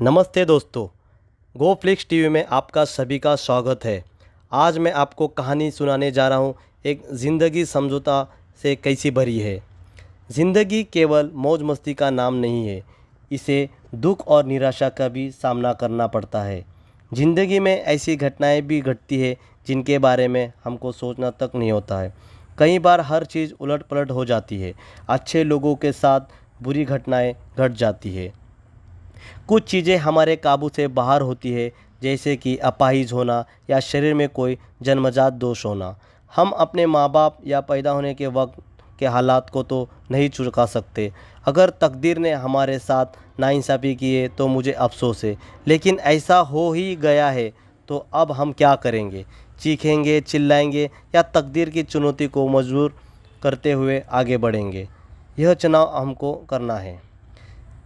नमस्ते दोस्तों, गोफ्लिक्स टीवी में आपका सभी का स्वागत है। आज मैं आपको कहानी सुनाने जा रहा हूँ। एक ज़िंदगी समझौता से कैसी भरी है। ज़िंदगी केवल मौज मस्ती का नाम नहीं है, इसे दुख और निराशा का भी सामना करना पड़ता है। ज़िंदगी में ऐसी घटनाएं भी घटती है जिनके बारे में हमको सोचना तक नहीं होता है। कई बार हर चीज़ उलट पलट हो जाती है। अच्छे लोगों के साथ बुरी घटनाएं घट जाती है। कुछ चीज़ें हमारे काबू से बाहर होती है, जैसे कि अपाहिज होना या शरीर में कोई जन्मजात दोष होना। हम अपने माँ बाप या पैदा होने के वक्त के हालात को तो नहीं चुका सकते। अगर तकदीर ने हमारे साथ नाइंसाफ़ी की है तो मुझे अफसोस है, लेकिन ऐसा हो ही गया है तो अब हम क्या करेंगे? चीखेंगे, चिल्लाएंगे या तकदीर की चुनौती को मजबूर करते हुए आगे बढ़ेंगे? यह चुनाव हमको करना है।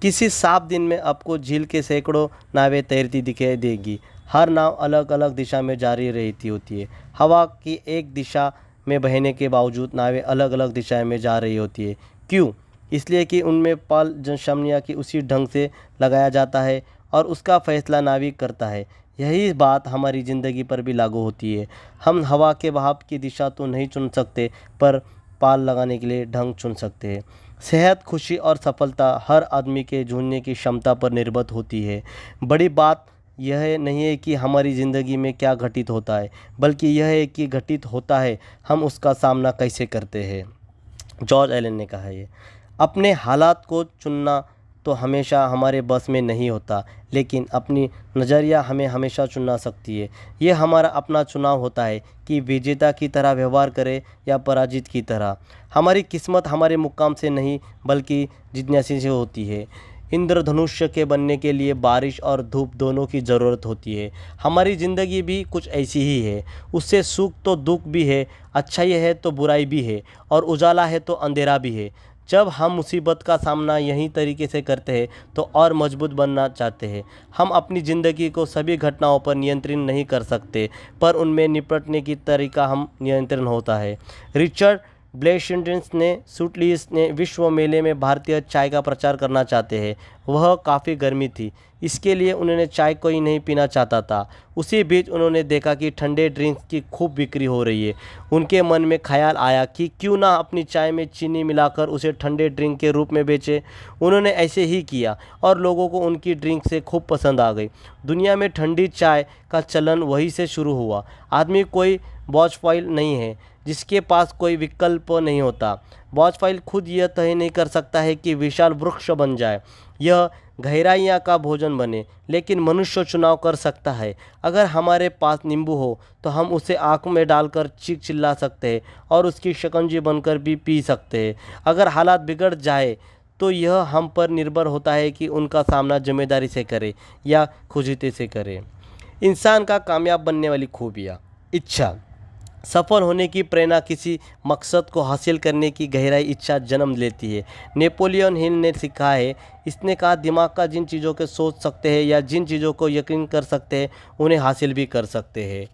किसी साफ दिन में आपको झील के सैकड़ों नावें तैरती दिखाई देगी। हर नाव अलग अलग दिशा में जारी रहती होती है। हवा की एक दिशा में बहने के बावजूद नावें अलग अलग दिशाएं में जा रही होती है। क्यों? इसलिए कि उनमें पाल जनशमनिया की उसी ढंग से लगाया जाता है और उसका फैसला नाविक करता है। यही बात हमारी ज़िंदगी पर भी लागू होती है। हम हवा के बहाव की दिशा तो नहीं चुन सकते, पर पाल लगाने के लिए ढंग चुन सकते हैं। सेहत, खुशी और सफलता हर आदमी के जूझने की क्षमता पर निर्भर होती है। बड़ी बात यह नहीं है कि हमारी ज़िंदगी में क्या घटित होता है, बल्कि यह है कि घटित होता है हम उसका सामना कैसे करते हैं। जॉर्ज एलन ने कहा है, अपने हालात को चुनना तो हमेशा हमारे बस में नहीं होता, लेकिन अपनी नज़रिया हमें हमेशा चुना सकती है। ये हमारा अपना चुनाव होता है कि विजेता की तरह व्यवहार करें या पराजित की तरह। हमारी किस्मत हमारे मुकाम से नहीं, बल्कि जिज्ञासा से होती है। इंद्रधनुष्य के बनने के लिए बारिश और धूप दोनों की ज़रूरत होती है। हमारी ज़िंदगी भी कुछ ऐसी ही है। उससे सुख तो दुख भी है, अच्छाई है तो बुराई भी है, और उजाला है तो अंधेरा भी है। जब हम मुसीबत का सामना यही तरीके से करते हैं तो और मजबूत बनना चाहते हैं। हम अपनी ज़िंदगी को सभी घटनाओं पर नियंत्रण नहीं कर सकते, पर उनमें निपटने की तरीका हम नियंत्रण होता है। रिचर्ड ब्लेशेंड्रिस ने सूटलीस ने विश्व मेले में भारतीय चाय का प्रचार करना चाहते हैं। वह काफ़ी गर्मी थी, इसके लिए उन्होंने चाय कोई नहीं पीना चाहता था। उसी बीच उन्होंने देखा कि ठंडे ड्रिंक्स की खूब बिक्री हो रही है। उनके मन में ख्याल आया कि क्यों ना अपनी चाय में चीनी मिलाकर उसे ठंडे ड्रिंक के रूप में बेचे। उन्होंने ऐसे ही किया और लोगों को उनकी ड्रिंक से खूब पसंद आ गई। दुनिया में ठंडी चाय का चलन वहीं से शुरू हुआ। आदमी कोई बॉचफॉइल नहीं है जिसके पास कोई विकल्प नहीं होता। बॉचफॉइल खुद यह तय नहीं कर सकता है कि विशाल वृक्ष बन जाए, यह गहराइयाँ का भोजन बने, लेकिन मनुष्य चुनाव कर सकता है। अगर हमारे पास नींबू हो तो हम उसे आँख में डालकर चीख चिल्ला सकते हैं और उसकी शिकंजी बनकर भी पी सकते हैं। अगर हालात बिगड़ जाए तो यह हम पर निर्भर होता है कि उनका सामना जिम्मेदारी से करें या खुजते से करें। इंसान का कामयाब बनने वाली खूबियाँ। इच्छा। सफल होने की प्रेरणा किसी मकसद को हासिल करने की गहराई इच्छा जन्म लेती है। नेपोलियन हिल ने सिखा है, इसने कहा, दिमाग का जिन चीज़ों के सोच सकते हैं या जिन चीज़ों को यकीन कर सकते हैं उन्हें हासिल भी कर सकते हैं।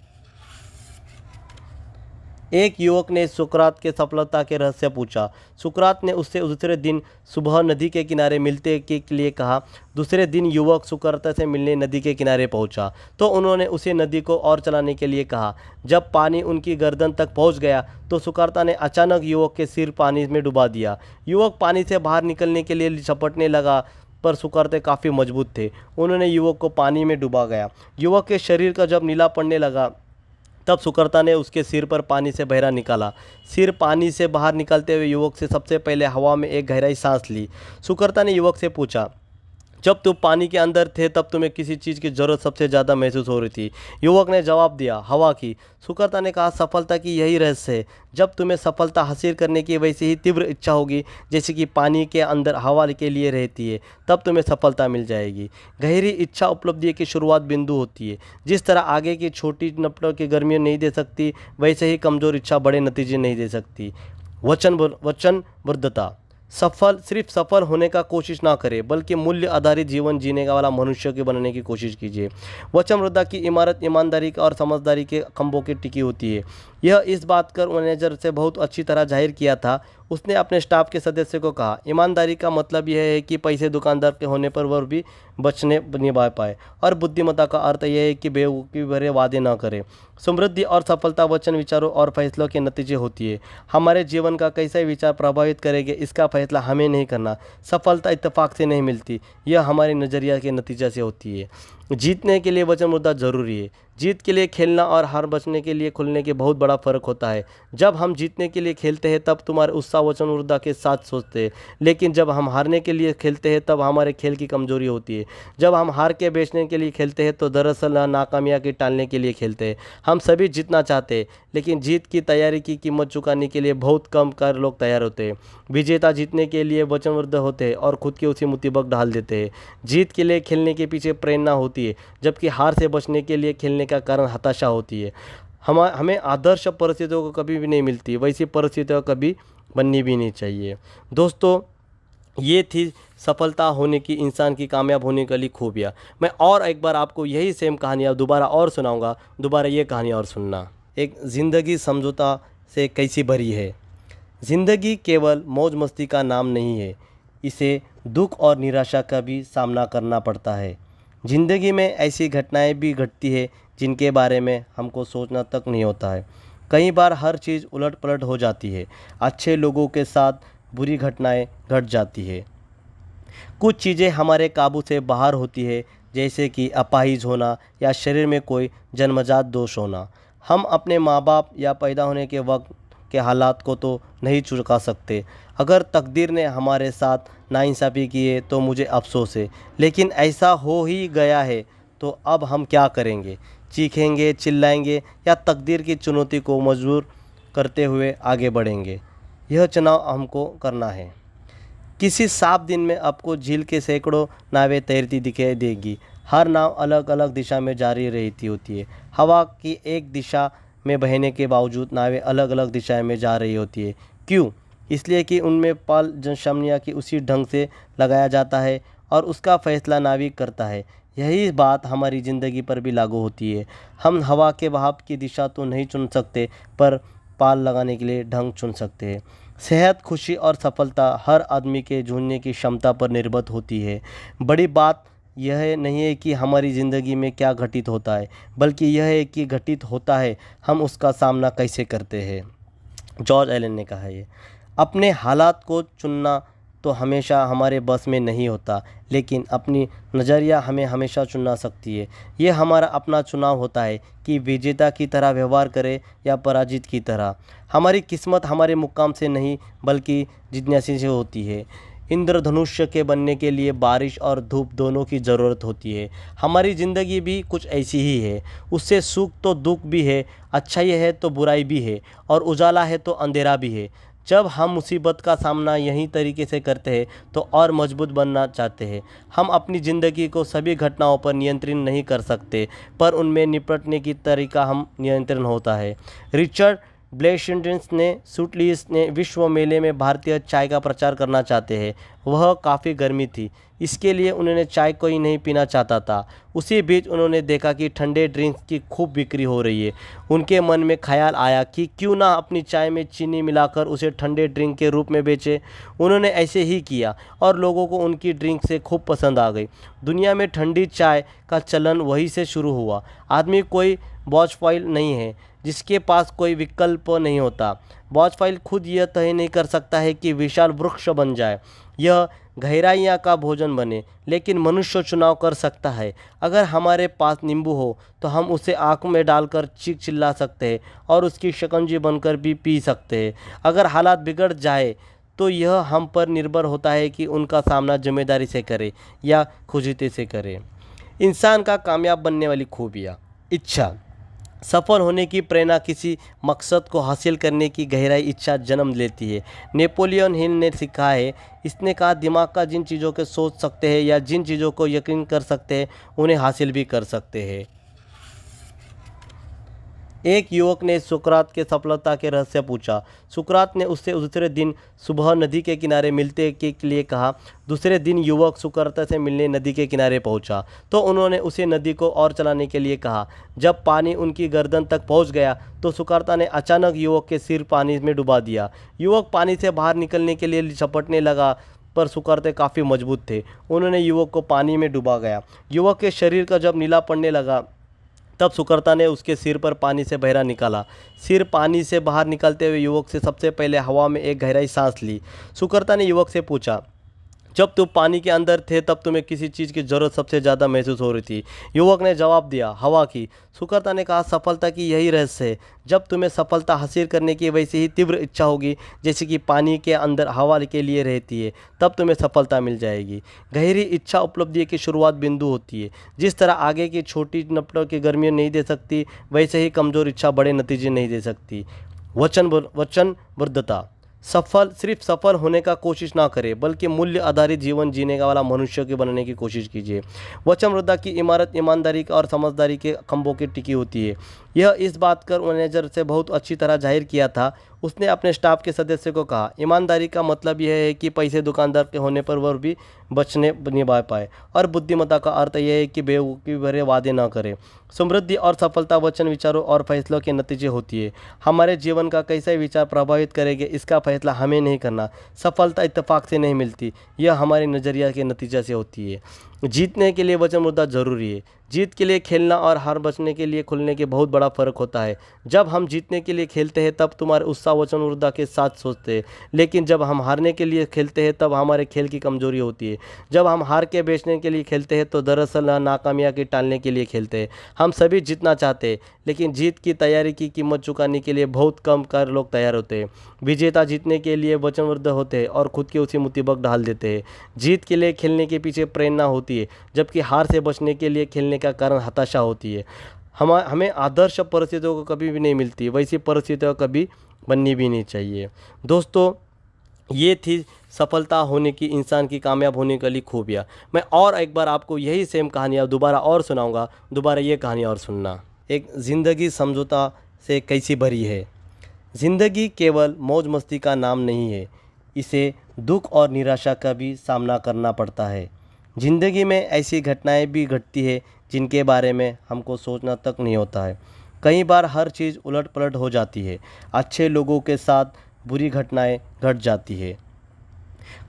एक युवक ने सुकरात के सफलता के रहस्य पूछा। सुकरात ने उससे दूसरे दिन सुबह नदी के किनारे मिलते के लिए कहा। दूसरे दिन युवक सुकरात से मिलने नदी के किनारे पहुंचा तो उन्होंने उसे नदी को और चलाने के लिए कहा। जब पानी उनकी गर्दन तक पहुंच गया तो सुकरात ने अचानक युवक के सिर पानी में डुबा दिया। युवक पानी से बाहर निकलने के लिए झपटने लगा, पर सुकराते काफ़ी मजबूत थे। उन्होंने युवक को पानी में डुबा गया। युवक के शरीर का जब नीला पड़ने लगा तब सुकराता ने उसके सिर पर पानी से बहरा निकाला। सिर पानी से बाहर निकलते हुए युवक से सबसे पहले हवा में एक गहराई सांस ली। सुकराता ने युवक से पूछा, जब तुम पानी के अंदर थे तब तुम्हें किसी चीज़ की ज़रूरत सबसे ज़्यादा महसूस हो रही थी? युवक ने जवाब दिया, हवा की। सुकराता ने कहा, सफलता की यही रहस्य है। जब तुम्हें सफलता हासिल करने की वैसी ही तीव्र इच्छा होगी जैसे कि पानी के अंदर हवा के लिए रहती है, तब तुम्हें सफलता मिल जाएगी। गहरी इच्छा उपलब्धि की शुरुआत बिंदु होती है। जिस तरह आगे की छोटी नपटों की गर्मी नहीं दे सकती, वैसे ही कमज़ोर इच्छा बड़े नतीजे नहीं दे सकती। वचनबद्धता। सिर्फ सफल होने का कोशिश ना करें, बल्कि मूल्य आधारित जीवन जीने का वाला मनुष्य के बनने की कोशिश कीजिए। वचनबद्धता की इमारत ईमानदारी और समझदारी के खंभों की टिकी होती है। यह इस बात कर मैनेजर से बहुत अच्छी तरह जाहिर किया था। उसने अपने स्टाफ के सदस्य को कहा, ईमानदारी का मतलब यह है कि पैसे दुकानदार के होने पर वह भी बचने निभा पाए, और बुद्धिमत्ता का अर्थ यह है कि बेवकूफ़ी भरे वादे न करें। समृद्धि और सफलता वचन, विचारों और फैसलों के नतीजे होती है। हमारे जीवन का कैसे विचार प्रभावित करेंगे, इसका फैसला हमें नहीं करना। सफलता इत्तेफाक से नहीं मिलती, यह हमारे नज़रिया के नतीजे से होती है। जीतने के लिए वचन मुद्दा ज़रूरी है। जीत के लिए खेलना और हार बचने के लिए खुलने के बहुत बड़ा फ़र्क होता है। जब हम जीतने के लिए खेलते हैं तब तुम्हारे उत्साह वचन मुद्दा के साथ सोचते हैं, लेकिन जब हम हारने के लिए खेलते हैं तब हमारे खेल की कमजोरी होती है। जब हम हार के बेचने के लिए खेलते हैं तो दरअसल नाकामयाबी टालने के लिए खेलते हैं। हम सभी जीतना चाहते हैं, लेकिन जीत की तैयारी की कीमत चुकाने के लिए बहुत कम कर लोग तैयार होते हैं। विजेता जीतने के लिए वचनबद्ध होते हैं और खुद की उसी मुसीबत ढाल देते हैं। जीत के लिए खेलने के पीछे प्रेरणा होती है, जबकि हार से बचने के लिए खेलने का कारण हताशा होती है। हमें आदर्श परिस्थितियों को कभी भी नहीं मिलती, वैसी परिस्थितियाँ कभी बननी भी नहीं चाहिए। दोस्तों, ये थी सफलता होने की, इंसान की कामयाब होने के लिए खूबियाँ। मैं और एक बार आपको यही सेम कहानियाँ दोबारा और सुनाऊंगा। दोबारा ये कहानी और सुनना। एक ज़िंदगी समझौता से कैसी भरी है। ज़िंदगी केवल मौज मस्ती का नाम नहीं है, इसे दुख और निराशा का भी सामना करना पड़ता है। ज़िंदगी में ऐसी घटनाएं भी घटती है जिनके बारे में हमको सोचना तक नहीं होता है। कई बार हर चीज़ उलट पलट हो जाती है। अच्छे लोगों के साथ बुरी घटनाएं घट जाती है। कुछ चीज़ें हमारे काबू से बाहर होती है, जैसे कि अपाहिज होना या शरीर में कोई जन्मजात दोष होना। हम अपने माँ बाप या पैदा होने के वक्त के हालात को तो नहीं चुका सकते। अगर तकदीर ने हमारे साथ नाइंसाफ़ी की है तो मुझे अफसोस है, लेकिन ऐसा हो ही गया है तो अब हम क्या करेंगे? चीखेंगे, चिल्लाएंगे या तकदीर की चुनौती को मजबूर करते हुए आगे बढ़ेंगे? यह चुनाव हमको करना है। किसी साफ दिन में आपको झील के सैकड़ों नावें तैरती दिखाई देगी। हर नाव अलग अलग दिशा में जारी रहती होती है। हवा की एक दिशा में बहने के बावजूद नावें अलग अलग दिशाएं में जा रही होती है। क्यों? इसलिए कि उनमें पाल जनशमनिया की उसी ढंग से लगाया जाता है और उसका फैसला नाविक करता है। यही बात हमारी ज़िंदगी पर भी लागू होती है। हम हवा के बहाव की दिशा तो नहीं चुन सकते, पर पाल लगाने के लिए ढंग चुन सकते हैं। सेहत, खुशी और सफलता हर आदमी के जूझने की क्षमता पर निर्भर होती है। बड़ी बात यह नहीं है कि हमारी ज़िंदगी में क्या घटित होता है, बल्कि यह है कि घटित होता है हम उसका सामना कैसे करते हैं। जॉर्ज एलन ने कहा है, अपने हालात को चुनना तो हमेशा हमारे बस में नहीं होता, लेकिन अपनी नज़रिया हमें हमेशा चुना सकती है। ये हमारा अपना चुनाव होता है कि विजेता की तरह व्यवहार करें या पराजित की तरह। हमारी किस्मत हमारे मुकाम से नहीं बल्कि जिज्ञासा से होती है। इंद्रधनुष्य के बनने के लिए बारिश और धूप दोनों की ज़रूरत होती है। हमारी ज़िंदगी भी कुछ ऐसी ही है। उससे सुख तो दुख भी है, अच्छाई है तो बुराई भी है, और उजाला है तो अंधेरा भी है। जब हम मुसीबत का सामना यही तरीके से करते हैं तो और मजबूत बनना चाहते हैं। हम अपनी ज़िंदगी को सभी घटनाओं पर नियंत्रण नहीं कर सकते, पर उनमें निपटने की तरीका हम नियंत्रण होता है। रिचर्ड ब्लेशेंड्रिस ने सूटलीस ने विश्व मेले में भारतीय चाय का प्रचार करना चाहते हैं। वह काफ़ी गर्मी थी, इसके लिए उन्होंने चाय को ही नहीं पीना चाहता था। उसी बीच उन्होंने देखा कि ठंडे ड्रिंक्स की खूब बिक्री हो रही है। उनके मन में ख्याल आया कि क्यों ना अपनी चाय में चीनी मिलाकर उसे ठंडे ड्रिंक के रूप में बेचे। उन्होंने ऐसे ही किया और लोगों को उनकी ड्रिंक से खूब पसंद आ गई। दुनिया में ठंडी चाय का चलन वहीं से शुरू हुआ। आदमी कोई बॉचफॉइल नहीं है जिसके पास कोई विकल्प नहीं होता। बॉचफॉइल खुद यह तय नहीं कर सकता है कि विशाल वृक्ष बन जाए, यह गहराइयाँ का भोजन बने, लेकिन मनुष्य चुनाव कर सकता है। अगर हमारे पास नींबू हो तो हम उसे आँख में डालकर चीख चिल्ला सकते हैं और उसकी शिकंजी बनकर भी पी सकते हैं। अगर हालात बिगड़ जाए तो यह हम पर निर्भर होता है कि उनका सामना जिम्मेदारी से करें या खुजते से करें। इंसान का कामयाब बनने वाली खूबियाँ। इच्छा। सफल होने की प्रेरणा किसी मकसद को हासिल करने की गहराई इच्छा जन्म लेती है। नेपोलियन हिल ने सिखा है, इसने कहा, दिमाग का जिन चीज़ों के सोच सकते हैं या जिन चीज़ों को यकीन कर सकते हैं उन्हें हासिल भी कर सकते हैं। एक युवक ने सुकरात के सफलता के रहस्य पूछा। सुकरात ने उससे दूसरे दिन सुबह नदी के किनारे मिलते के लिए कहा। दूसरे दिन युवक सुकरात से मिलने नदी के किनारे पहुंचा तो उन्होंने उसे नदी को और चलाने के लिए कहा। जब पानी उनकी गर्दन तक पहुंच गया तो सुकरात ने अचानक युवक के सिर पानी में डुबा दिया। युवक पानी से बाहर निकलने के लिए झपटने लगा, पर सुकरात काफ़ी मजबूत थे। उन्होंने युवक को पानी में डुबा गया। युवक के शरीर का जब नीला पड़ने लगा तब सुकरात ने उसके सिर पर पानी से बहरा निकाला। सिर पानी से बाहर निकलते हुए युवक से सबसे पहले हवा में एक गहराई सांस ली। सुकरात ने युवक से पूछा, जब तुम पानी के अंदर थे तब तुम्हें किसी चीज़ की ज़रूरत सबसे ज़्यादा महसूस हो रही थी? युवक ने जवाब दिया, हवा की। सुकरात ने कहा, सफलता की यही रहस्य है। जब तुम्हें सफलता हासिल करने की वैसे ही तीव्र इच्छा होगी जैसे कि पानी के अंदर हवा के लिए रहती है, तब तुम्हें सफलता मिल जाएगी। गहरी इच्छा उपलब्धि की शुरुआत बिंदु होती है। जिस तरह आगे की छोटी नपटों की गर्मी नहीं दे सकती, वैसे ही कमज़ोर इच्छा बड़े नतीजे नहीं दे सकती। वचनबद्धता। सिर्फ सफल होने का कोशिश ना करें, बल्कि मूल्य आधारित जीवन जीने का वाला मनुष्य के बनने की कोशिश कीजिए। वचनबद्धता की इमारत ईमानदारी और समझदारी के खंभों की टिकी होती है। यह इस बात कर मैनेजर से बहुत अच्छी तरह जाहिर किया था। उसने अपने स्टाफ के सदस्य को कहा, ईमानदारी का मतलब यह है कि पैसे दुकानदार के होने पर वह भी बचने निभा पाए, और बुद्धिमत्ता का अर्थ यह है कि बेवकूफ़ी भरे वादे न करें। समृद्धि और सफलता वचन, विचारों और फैसलों के नतीजे होती है। हमारे जीवन का कैसे विचार प्रभावित करेंगे, इसका फैसला हमें नहीं करना। सफलता इत्तेफाक से नहीं मिलती, यह हमारे नज़रिया के नतीजे से होती है। जीतने के लिए वचनबद्धता जरूरी है। जीत के लिए खेलना और हार बचने के लिए खुलने के बहुत बड़ा फ़र्क होता है। जब हम जीतने के लिए खेलते हैं तब तुम्हारे उत्साह वचनबद्धता के साथ सोचते हैं, लेकिन जब हम हारने के लिए खेलते हैं तब हमारे खेल की कमजोरी होती है। जब हम हार के बेचने के लिए खेलते हैं तो दरअसल नाकामयाबी के टालने के लिए खेलते हैं। हम सभी जीतना चाहते हैं, लेकिन जीत की तैयारी की कीमत चुकाने के लिए बहुत कम लोग तैयार होते हैं। विजेता जीतने के लिए वचनबद्ध होते हैं और खुद की उसी मुसीबत डाल देते हैं। जीत के लिए खेलने के पीछे प्रेरणा होती है, जबकि हार से बचने के लिए खेलने का कारण हताशा होती है। हमें आदर्श परिस्थितियों को कभी भी नहीं मिलती, वैसी परिस्थितियाँ कभी बननी भी नहीं चाहिए। दोस्तों, ये थी सफलता होने की, इंसान की कामयाब होने के लिए खूबियाँ। मैं और एक बार आपको यही सेम कहानियाँ दोबारा और सुनाऊंगा। दोबारा ये कहानी और सुनना। एक ज़िंदगी समझौता से कैसी भरी है। ज़िंदगी केवल मौज मस्ती का नाम नहीं है, इसे दुख और निराशा का भी सामना करना पड़ता है। ज़िंदगी में ऐसी घटनाएं भी घटती है जिनके बारे में हमको सोचना तक नहीं होता है। कई बार हर चीज़ उलट पलट हो जाती है। अच्छे लोगों के साथ बुरी घटनाएं घट जाती है।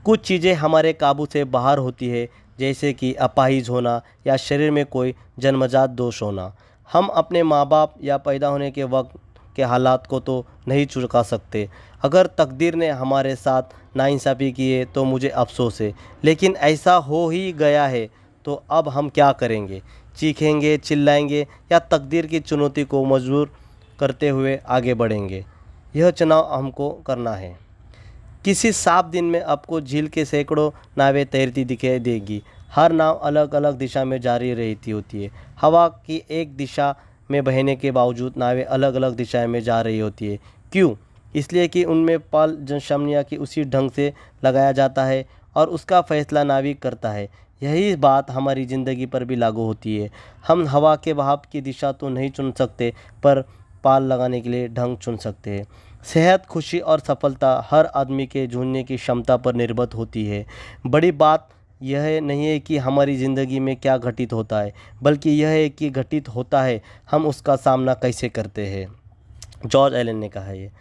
कुछ चीज़ें हमारे काबू से बाहर होती है, जैसे कि अपाहिज होना या शरीर में कोई जन्मजात दोष होना। हम अपने माँ बाप या पैदा होने के वक्त के हालात को तो नहीं चुका सकते। अगर तकदीर ने हमारे साथ नाइंसाफ़ी की है तो मुझे अफसोस है, लेकिन ऐसा हो ही गया है तो अब हम क्या करेंगे? चीखेंगे, चिल्लाएंगे या तकदीर की चुनौती को मजबूर करते हुए आगे बढ़ेंगे? यह चुनाव हमको करना है। किसी साफ दिन में आपको झील के सैकड़ों नावें तैरती दिखाई देगी। हर नाव अलग अलग दिशा में जारी रहती होती है। हवा की एक दिशा में बहने के बावजूद नावें अलग अलग दिशाएं में जा रही होती है। क्यों? इसलिए कि उनमें पाल जनशमनिया की उसी ढंग से लगाया जाता है और उसका फैसला नाविक करता है। यही बात हमारी ज़िंदगी पर भी लागू होती है। हम हवा के बहाव की दिशा तो नहीं चुन सकते, पर पाल लगाने के लिए ढंग चुन सकते हैं। सेहत, खुशी और सफलता हर आदमी के जूझने की क्षमता पर निर्भर होती है। बड़ी बात यह नहीं है कि हमारी ज़िंदगी में क्या घटित होता है, बल्कि यह है कि घटित होता है हम उसका सामना कैसे करते हैं। जॉर्ज एलन ने कहा है,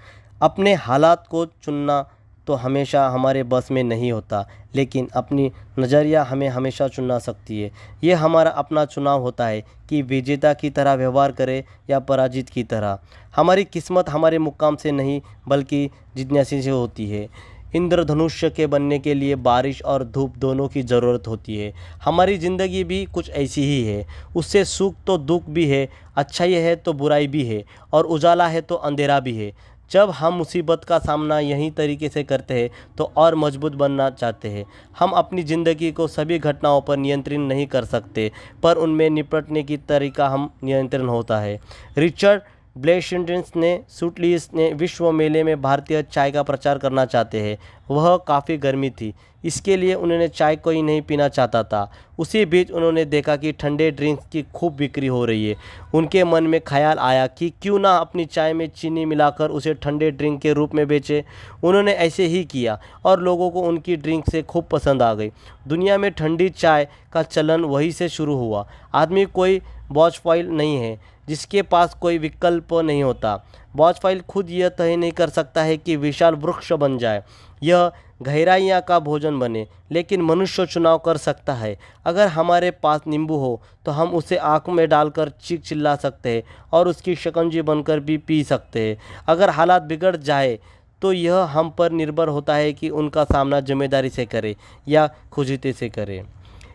अपने हालात को चुनना तो हमेशा हमारे बस में नहीं होता, लेकिन अपनी नज़रिया हमें हमेशा चुना सकती है। ये हमारा अपना चुनाव होता है कि विजेता की तरह व्यवहार करें या पराजित की तरह। हमारी किस्मत हमारे मुकाम से नहीं, बल्कि जिज्ञासा से होती है। इंद्रधनुष्य के बनने के लिए बारिश और धूप दोनों की ज़रूरत होती है। हमारी ज़िंदगी भी कुछ ऐसी ही है। उससे सुख तो दुख भी है, अच्छाई है तो बुराई भी है, और उजाला है तो अंधेरा भी है। जब हम मुसीबत का सामना यही तरीके से करते हैं तो और मजबूत बनना चाहते हैं। हम अपनी ज़िंदगी को सभी घटनाओं पर नियंत्रण नहीं कर सकते, पर उनमें निपटने की तरीका हम नियंत्रण होता है। रिचर्ड ब्लेशिंडन्स ने सुटलीस ने विश्व मेले में भारतीय चाय का प्रचार करना चाहते हैं। वह काफ़ी गर्मी थी, इसके लिए उन्होंने चाय कोई नहीं पीना चाहता था। उसी बीच उन्होंने देखा कि ठंडे ड्रिंक्स की खूब बिक्री हो रही है। उनके मन में ख्याल आया कि क्यों ना अपनी चाय में चीनी मिलाकर उसे ठंडे ड्रिंक के रूप में बेचे। उन्होंने ऐसे ही किया और लोगों को उनकी ड्रिंक से खूब पसंद आ गई। दुनिया में ठंडी चाय का चलन वहीं से शुरू हुआ। आदमी कोई बॉचफॉइल नहीं है जिसके पास कोई विकल्प नहीं होता। बॉचफॉइल खुद यह तय नहीं कर सकता है कि विशाल वृक्ष बन जाए, यह गहराइयाँ का भोजन बने, लेकिन मनुष्य चुनाव कर सकता है। अगर हमारे पास नींबू हो तो हम उसे आँख में डालकर चीख चिल्ला सकते हैं और उसकी शिकंजी बनकर भी पी सकते हैं। अगर हालात बिगड़ जाए तो यह हम पर निर्भर होता है कि उनका सामना जिम्मेदारी से करें या खुजते से करें।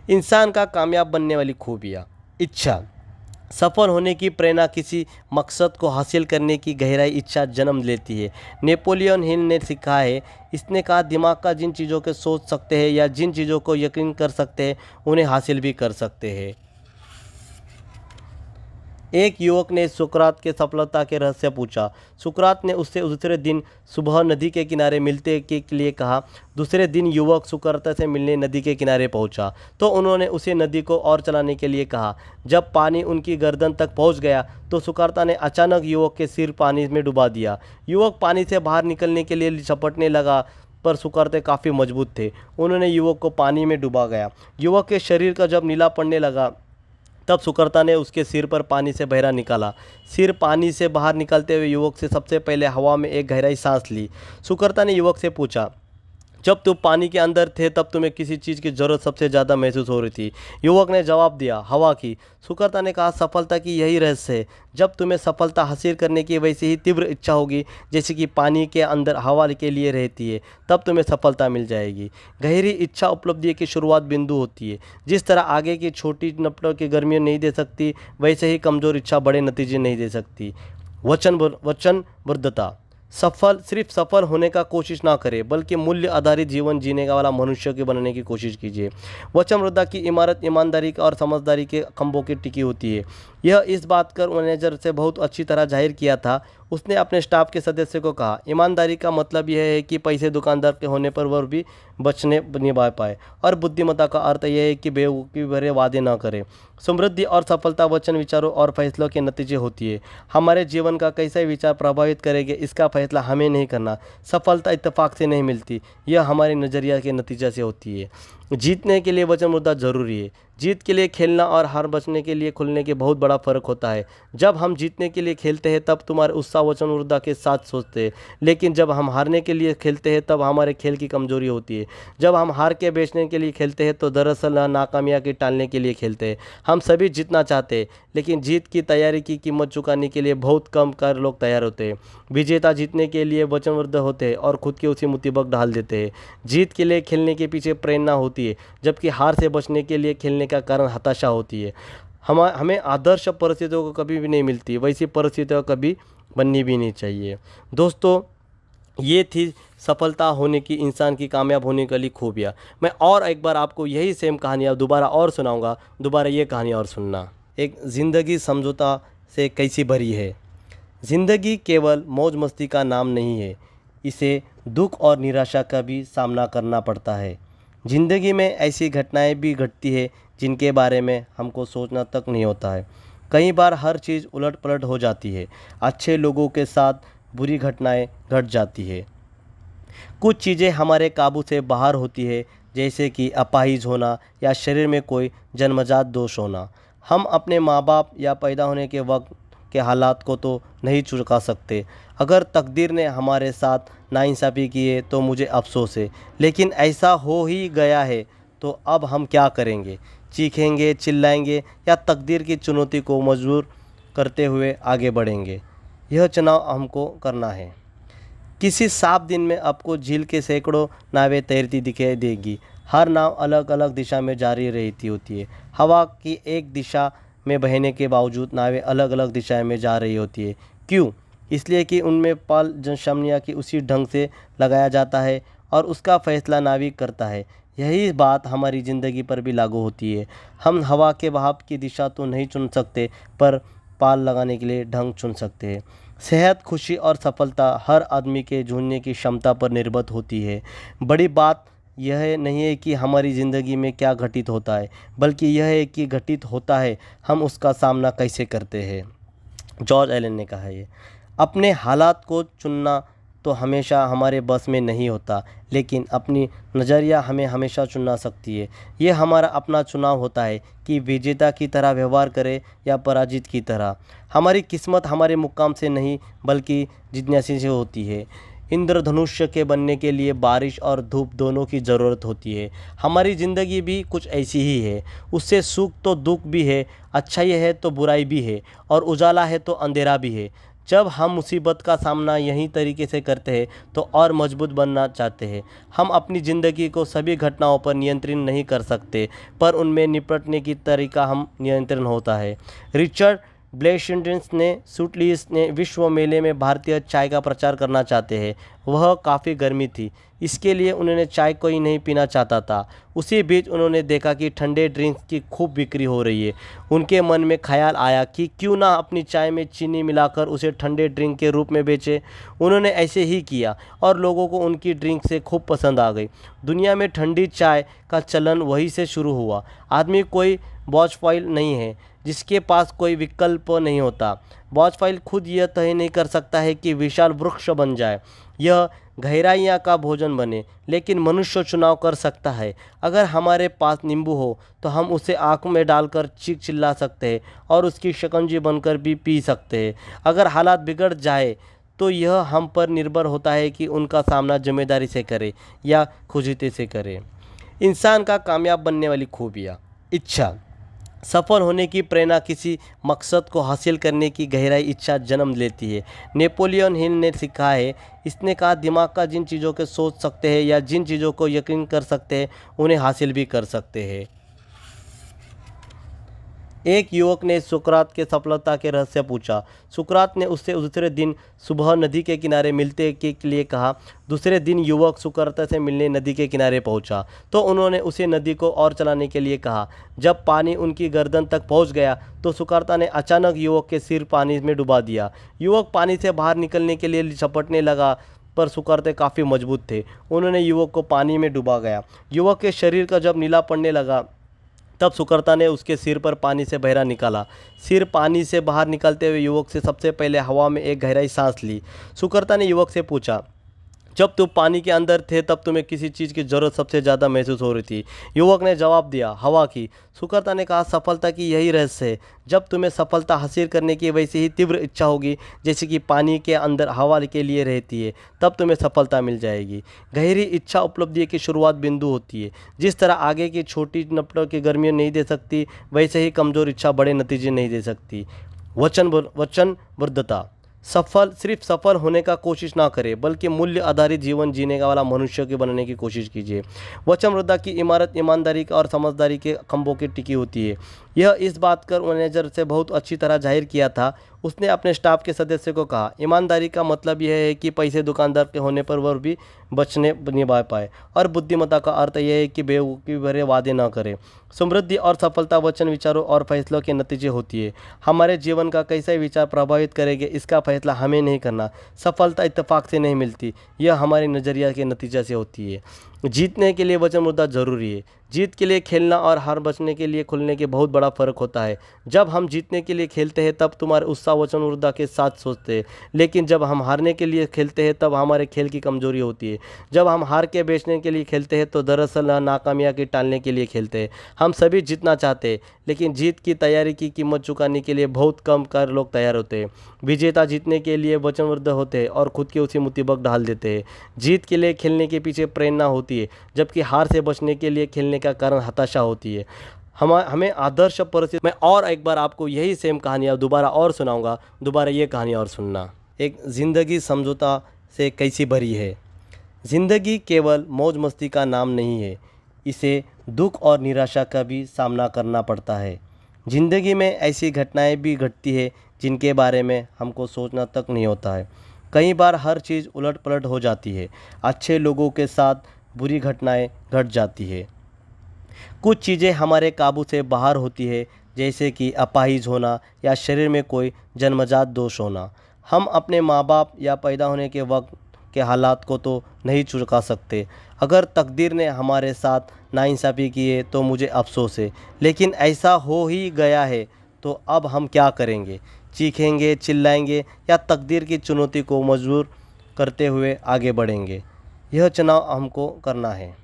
इंसान का कामयाब बनने वाली खूबियाँ। इच्छा। सफल होने की प्रेरणा किसी मकसद को हासिल करने की गहराई इच्छा जन्म लेती है। नेपोलियन हिल ने सिखा है, इसने कहा, दिमाग का जिन चीज़ों के सोच सकते हैं या जिन चीज़ों को यकीन कर सकते हैं उन्हें हासिल भी कर सकते हैं। एक युवक ने सुकरात के सफलता के रहस्य पूछा। सुकरात ने उससे दूसरे दिन सुबह नदी के किनारे मिलते के लिए कहा। दूसरे दिन युवक सुकरात से मिलने नदी के किनारे पहुंचा तो उन्होंने उसे नदी को और चलाने के लिए कहा। जब पानी उनकी गर्दन तक पहुंच गया तो सुकरात ने अचानक युवक के सिर पानी में डुबा दिया। युवक पानी से बाहर निकलने के लिए झपटने लगा, पर सुकरात काफ़ी मजबूत थे। उन्होंने युवक को पानी में डुबा गया। युवक के शरीर का जब नीला पड़ने लगा तब सुकरात ने उसके सिर पर पानी से बहरा निकाला। सिर पानी से बाहर निकलते हुए युवक से सबसे पहले हवा में एक गहराई सांस ली। सुकरात ने युवक से पूछा, जब तुम पानी के अंदर थे तब तुम्हें किसी चीज़ की ज़रूरत सबसे ज़्यादा महसूस हो रही थी? युवक ने जवाब दिया, हवा की। सुकरात ने कहा, सफलता की यही रहस्य है। जब तुम्हें सफलता हासिल करने की वैसी ही तीव्र इच्छा होगी जैसे कि पानी के अंदर हवा के लिए रहती है, तब तुम्हें सफलता मिल जाएगी। गहरी इच्छा उपलब्धि की शुरुआत बिंदु होती है। जिस तरह आगे की छोटी नपटों की गर्मी नहीं दे सकती, वैसे ही कमज़ोर इच्छा बड़े नतीजे नहीं दे सकती। वचनबद्धता। सिर्फ सफल होने का कोशिश ना करें, बल्कि मूल्य आधारित जीवन जीने का वाला मनुष्य के बनने की कोशिश कीजिए। वचनबद्धता की इमारत ईमानदारी और समझदारी के खंभों की टिकी होती है। यह इस बात कर मैनेजर से बहुत अच्छी तरह जाहिर किया था। उसने अपने स्टाफ के सदस्य को कहा, ईमानदारी का मतलब यह है कि पैसे दुकानदार के होने पर वह भी बचने निभा पाए, और बुद्धिमत्ता का अर्थ यह है कि बेवकूफ़ी भरे वादे न करें। समृद्धि और सफलता वचन, विचारों और फैसलों के नतीजे होती है। हमारे जीवन का कैसे विचार प्रभावित करेंगे इसका फैसला हमें नहीं करना। सफलता इत्तेफाक से नहीं मिलती, यह हमारे नज़रिया के नतीजे से होती है। जीतने के लिए वचनबद्धता जरूरी है। जीत के लिए खेलना और हार बचने के लिए खुलने के बहुत बड़ा फ़र्क होता है। जब हम जीतने के लिए खेलते हैं तब तुम्हारे उत्साह वचनबद्धता के साथ सोचते हैं, लेकिन जब हम हारने के लिए खेलते हैं तब हमारे खेल की कमजोरी होती है। जब हम हार के बेचने के लिए खेलते हैं तो दरअसल नाकामयाबी के टालने के लिए खेलते हैं। हम सभी जीतना चाहते हैं, लेकिन जीत की तैयारी की कीमत चुकाने के लिए बहुत कम लोग तैयार होते हैं। विजेता जीतने के लिए वचनबद्ध होते हैं और खुद की उसी मुसीबत डाल देते हैं। जीत के लिए खेलने के पीछे प्रेरणा होती है, जबकि हार से बचने के लिए खेलने का कारण हताशा होती है। हमें आदर्श परिस्थितियों को कभी भी नहीं मिलती, वैसी परिस्थितियाँ कभी बननी भी नहीं चाहिए। दोस्तों, ये थी सफलता होने की, इंसान की कामयाब होने के लिए खूबियाँ। मैं और एक बार आपको यही सेम कहानियाँ दोबारा और सुनाऊंगा। दोबारा ये कहानी और सुनना। एक ज़िंदगी समझौता से कैसी भरी है। ज़िंदगी केवल मौज मस्ती का नाम नहीं है, इसे दुख और निराशा का भी सामना करना पड़ता है। ज़िंदगी में ऐसी घटनाएं भी घटती है जिनके बारे में हमको सोचना तक नहीं होता है। कई बार हर चीज़ उलट पलट हो जाती है। अच्छे लोगों के साथ बुरी घटनाएं घट जाती है। कुछ चीज़ें हमारे काबू से बाहर होती है, जैसे कि अपाहिज होना या शरीर में कोई जन्मजात दोष होना। हम अपने माँ बाप या पैदा होने के वक्त के हालात को तो नहीं चुका सकते। अगर तकदीर ने हमारे साथ नाइंसाफ़ी की है तो मुझे अफसोस है, लेकिन ऐसा हो ही गया है तो अब हम क्या करेंगे? चीखेंगे, चिल्लाएंगे या तकदीर की चुनौती को मजबूर करते हुए आगे बढ़ेंगे? यह चुनाव हमको करना है। किसी साफ दिन में आपको झील के सैकड़ों नावें तैरती दिखाई देगी। हर नाव अलग अलग दिशा में जारी रहती होती है। हवा की एक दिशा में बहने के बावजूद नावें अलग अलग दिशा में जा रही होती है। क्यों? इसलिए कि उनमें पाल जनशमनिया की उसी ढंग से लगाया जाता है और उसका फैसला नाविक करता है। यही बात हमारी ज़िंदगी पर भी लागू होती है। हम हवा के बहाव की दिशा तो नहीं चुन सकते, पर पाल लगाने के लिए ढंग चुन सकते हैं। सेहत, खुशी और सफलता हर आदमी के ढूंढने की क्षमता पर निर्भर होती है। बड़ी बात यह नहीं है कि हमारी ज़िंदगी में क्या घटित होता है, बल्कि यह है कि घटित होता है हम उसका सामना कैसे करते हैं। जॉर्ज एलन ने कहा ये। अपने हालात को चुनना तो हमेशा हमारे बस में नहीं होता, लेकिन अपनी नज़रिया हमें हमेशा चुना सकती है। ये हमारा अपना चुनाव होता है कि विजेता की तरह व्यवहार करें या पराजित की तरह। हमारी किस्मत हमारे मुकाम से नहीं बल्कि जिज्ञासा से होती है। इंद्रधनुष्य के बनने के लिए बारिश और धूप दोनों की ज़रूरत होती है। हमारी ज़िंदगी भी कुछ ऐसी ही है। उससे सुख तो दुख भी है, अच्छाई है तो बुराई भी है, और उजाला है तो अंधेरा भी है। जब हम मुसीबत का सामना यही तरीके से करते हैं तो और मजबूत बनना चाहते हैं। हम अपनी ज़िंदगी को सभी घटनाओं पर नियंत्रण नहीं कर सकते, पर उनमें निपटने की तरीका हम नियंत्रण होता है। रिचर्ड ब्लेशेंड्रिस ने सूटलीस ने विश्व मेले में भारतीय चाय का प्रचार करना चाहते हैं। वह काफ़ी गर्मी थी, इसके लिए उन्होंने चाय कोई नहीं पीना चाहता था। उसी बीच उन्होंने देखा कि ठंडे ड्रिंक्स की खूब बिक्री हो रही है। उनके मन में ख्याल आया कि क्यों ना अपनी चाय में चीनी मिलाकर उसे ठंडे ड्रिंक के रूप में बेचे। उन्होंने ऐसे ही किया और लोगों को उनकी ड्रिंक से खूब पसंद आ गई। दुनिया में ठंडी चाय का चलन वहीं से शुरू हुआ। आदमी कोई वॉचफॉइल नहीं है जिसके पास कोई विकल्प नहीं होता। वॉचफॉइल खुद यह तय नहीं कर सकता है कि विशाल वृक्ष बन जाए, यह गहराइयाँ का भोजन बने, लेकिन मनुष्य चुनाव कर सकता है। अगर हमारे पास नींबू हो तो हम उसे आँख में डालकर चीख चिल्ला सकते हैं और उसकी शिकंजी बनकर भी पी सकते हैं। अगर हालात बिगड़ जाए तो यह हम पर निर्भर होता है कि उनका सामना जिम्मेदारी से करें या खुजते से करें। इंसान का कामयाब बनने वाली खूबियाँ। इच्छा। सफल होने की प्रेरणा किसी मकसद को हासिल करने की गहराई इच्छा जन्म लेती है। नेपोलियन हिल ने सिखा है, इसने कहा, दिमाग का जिन चीज़ों के सोच सकते हैं या जिन चीज़ों को यकीन कर सकते हैं उन्हें हासिल भी कर सकते हैं। एक युवक ने सुकरात के सफलता के रहस्य पूछा। सुकरात ने उससे दूसरे दिन सुबह नदी के किनारे मिलते के लिए कहा। दूसरे दिन युवक सुकरात से मिलने नदी के किनारे पहुंचा तो उन्होंने उसे नदी को और चलाने के लिए कहा। जब पानी उनकी गर्दन तक पहुंच गया तो सुकरात ने अचानक युवक के सिर पानी में डुबा दिया। युवक पानी से बाहर निकलने के लिए झपटने लगा, पर सुकरात काफ़ी मजबूत थे। उन्होंने युवक को पानी में डुबा गया। युवक के शरीर का जब नीला पड़ने लगा तब सुकरात ने उसके सिर पर पानी से बहरा निकाला। सिर पानी से बाहर निकलते हुए युवक से सबसे पहले हवा में एक गहराई सांस ली। सुकरात ने युवक से पूछा, जब तुम पानी के अंदर थे तब तुम्हें किसी चीज़ की ज़रूरत सबसे ज़्यादा महसूस हो रही थी? युवक ने जवाब दिया, हवा की। सुकरात ने कहा, सफलता की यही रहस्य है। जब तुम्हें सफलता हासिल करने की वैसी ही तीव्र इच्छा होगी जैसे कि पानी के अंदर हवा के लिए रहती है, तब तुम्हें सफलता मिल जाएगी। गहरी इच्छा उपलब्धि की शुरुआत बिंदु होती है। जिस तरह आगे की छोटी नपटों की गर्मियाँ नहीं दे सकती, वैसे ही कमज़ोर इच्छा बड़े नतीजे नहीं दे सकती। वचनबद्धता। सिर्फ सफल होने का कोशिश ना करें, बल्कि मूल्य आधारित जीवन जीने का वाला मनुष्य के बनने की कोशिश कीजिए। वचनबद्धता की इमारत ईमानदारी और समझदारी के खंभों की टिकी होती है। यह इस बात का मैनेजर से बहुत अच्छी तरह जाहिर किया था। उसने अपने स्टाफ के सदस्य को कहा, ईमानदारी का मतलब यह है कि पैसे दुकानदार के होने पर वह भी निभा पाए, और बुद्धिमत्ता का अर्थ यह है कि बेवकूफ़ी भरे वादे न करें। समृद्धि और सफलता वचन, विचारों और फैसलों के नतीजे होती है। हमारे जीवन का कैसे विचार प्रभावित करेंगे इसका फैसला हमें नहीं करना। सफलता इत्तेफाक से नहीं मिलती, यह हमारे नज़रिया के नतीजे से होती है। जीतने के लिए वचनबद्धता जरूरी है। जीत के लिए खेलना और हार बचने के लिए खुलने के बहुत बड़ा फ़र्क होता है। जब हम जीतने के लिए खेलते हैं तब तुम्हारे उत्साह वचनबद्धता के साथ सोचते हैं, लेकिन जब हम हारने के लिए खेलते हैं तब हमारे खेल की कमजोरी होती है। जब हम हार के बेचने के लिए खेलते हैं तो दरअसल नाकामयाबी के टालने के लिए खेलते हैं। हम सभी जीतना चाहते हैं, लेकिन जीत की तैयारी की कीमत चुकाने के लिए बहुत कम लोग तैयार होते हैं। विजेता जीतने के लिए वचनबद्ध होते हैं और खुद की उसी मुसीबत ढाल देते हैं। जीत के लिए खेलने के पीछे प्रेरणा होती है, जबकि हार से बचने के लिए खेलने का कारण हताशा होती है। हमें आदर्श परिस्थिति में और एक बार आपको यही सेम कहानियाँ दोबारा और सुनाऊंगा। दोबारा ये कहानी और सुनना। एक ज़िंदगी समझौता से कैसी भरी है। ज़िंदगी केवल मौज मस्ती का नाम नहीं है, इसे दुख और निराशा का भी सामना करना पड़ता है। ज़िंदगी में ऐसी घटनाएं भी घटती है जिनके बारे में हमको सोचना तक नहीं होता है। कई बार हर चीज़ उलट पलट हो जाती है। अच्छे लोगों के साथ बुरी घटनाएं घट जाती है। कुछ चीज़ें हमारे काबू से बाहर होती है, जैसे कि अपाहिज होना या शरीर में कोई जन्मजात दोष होना। हम अपने माँ बाप या पैदा होने के वक्त के हालात को तो नहीं चुका सकते। अगर तकदीर ने हमारे साथ नाइंसाफ़ी की है तो मुझे अफसोस है, लेकिन ऐसा हो ही गया है तो अब हम क्या करेंगे? चीखेंगे, चिल्लाएंगे या तकदीर की चुनौती को मजबूर करते हुए आगे बढ़ेंगे? यह चुनाव हमको करना है।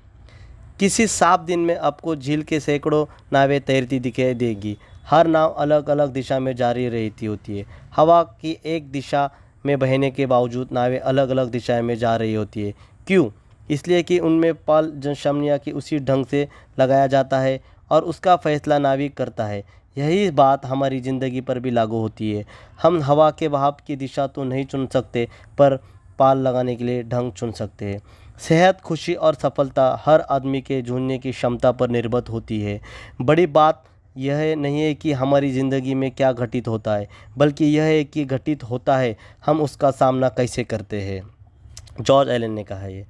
किसी साफ दिन में आपको झील के सैकड़ों नावें तैरती दिखाई देगी। हर नाव अलग अलग दिशा में जा रही होती है। हवा की एक दिशा में बहने के बावजूद नावें अलग अलग दिशाएं में जा रही होती है। क्यों? इसलिए कि उनमें पाल जनशमनिया की उसी ढंग से लगाया जाता है और उसका फैसला नाविक करता है। यही बात हमारी ज़िंदगी पर भी लागू होती है। हम हवा के बहाव की दिशा तो नहीं चुन सकते, पर पाल लगाने के लिए ढंग चुन सकते हैं। सेहत, खुशी और सफलता हर आदमी के जूझने की क्षमता पर निर्भर होती है। बड़ी बात यह नहीं है कि हमारी ज़िंदगी में क्या घटित होता है, बल्कि यह है कि घटित होता है हम उसका सामना कैसे करते हैं। जॉर्ज एलन ने कहा है,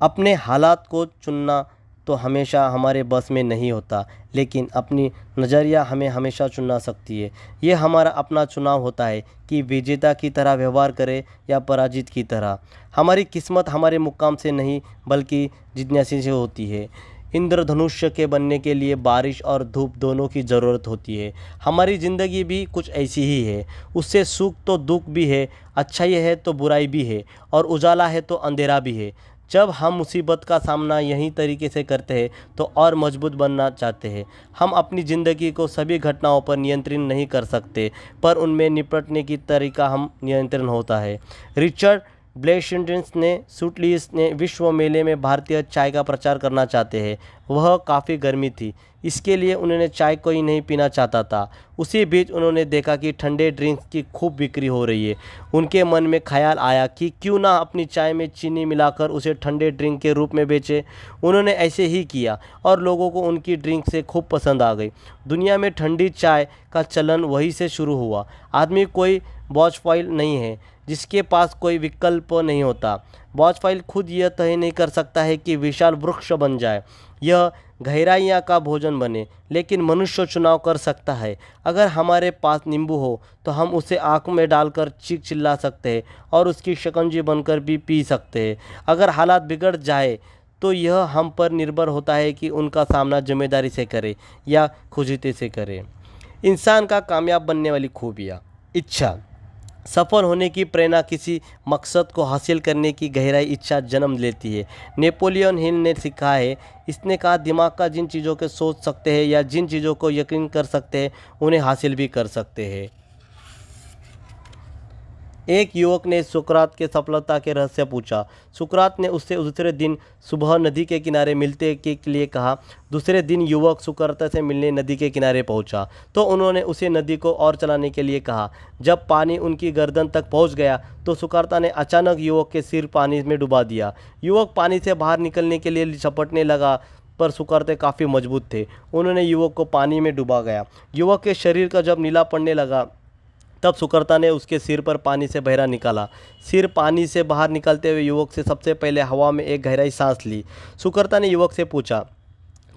अपने हालात को चुनना तो हमेशा हमारे बस में नहीं होता, लेकिन अपनी नज़रिया हमें हमेशा चुना सकती है। ये हमारा अपना चुनाव होता है कि विजेता की तरह व्यवहार करें या पराजित की तरह। हमारी किस्मत हमारे मुकाम से नहीं बल्कि जिज्ञासा से होती है। इंद्रधनुष्य के बनने के लिए बारिश और धूप दोनों की ज़रूरत होती है। हमारी ज़िंदगी भी कुछ ऐसी ही है। उससे सुख तो दुख भी है, अच्छाई है तो बुराई भी है, और उजाला है तो अंधेरा भी है। जब हम मुसीबत का सामना यही तरीके से करते हैं तो और मजबूत बनना चाहते हैं। हम अपनी ज़िंदगी को सभी घटनाओं पर नियंत्रण नहीं कर सकते, पर उनमें निपटने की तरीका हम नियंत्रण होता है। रिचर्ड ब्लेसिंड्रिस ने सूटलीस ने विश्व मेले में भारतीय चाय का प्रचार करना चाहते हैं। वह काफ़ी गर्मी थी, इसके लिए उन्होंने चाय कोई नहीं पीना चाहता था। उसी बीच उन्होंने देखा कि ठंडे ड्रिंक्स की खूब बिक्री हो रही है। उनके मन में ख्याल आया कि क्यों ना अपनी चाय में चीनी मिलाकर उसे ठंडे ड्रिंक के रूप में बेचे। उन्होंने ऐसे ही किया और लोगों को उनकी ड्रिंक से खूब पसंद आ गई। दुनिया में ठंडी चाय का चलन वहीं से शुरू हुआ। आदमी कोई वॉचफॉइल नहीं है जिसके पास कोई विकल्प नहीं होता। वॉचफॉइल खुद यह तय नहीं कर सकता है कि विशाल वृक्ष बन जाए, यह गहराइयाँ का भोजन बने, लेकिन मनुष्य चुनाव कर सकता है। अगर हमारे पास नींबू हो तो हम उसे आँख में डालकर चीख चिल्ला सकते हैं और उसकी शिकंजी बनकर भी पी सकते हैं। अगर हालात बिगड़ जाए तो यह हम पर निर्भर होता है कि उनका सामना जिम्मेदारी से करें या खुजते से करें। इंसान का कामयाब बनने वाली खूबियाँ। इच्छा। सफल होने की प्रेरणा किसी मकसद को हासिल करने की गहराई इच्छा जन्म लेती है। नेपोलियन हिल ने सिखा है, इसने कहा, दिमाग का जिन चीज़ों के सोच सकते हैं या जिन चीज़ों को यकीन कर सकते हैं उन्हें हासिल भी कर सकते हैं। एक युवक ने सुकरात के सफलता के रहस्य पूछा। सुकरात ने उससे दूसरे दिन सुबह नदी के किनारे मिलते के लिए कहा। दूसरे दिन युवक सुकरात से मिलने नदी के किनारे पहुंचा तो उन्होंने उसे नदी को और चलाने के लिए कहा। जब पानी उनकी गर्दन तक पहुंच गया तो सुकरात ने अचानक युवक के सिर पानी में डुबा दिया। युवक पानी से बाहर निकलने के लिए झपटने लगा, पर सुकरात काफ़ी मजबूत थे। उन्होंने युवक को पानी में डुबा गया। युवक के शरीर का जब नीला पड़ने लगा तब सुकरात ने उसके सिर पर पानी से बहरा निकाला। सिर पानी से बाहर निकलते हुए युवक से सबसे पहले हवा में एक गहराई सांस ली। सुकरात ने युवक से पूछा,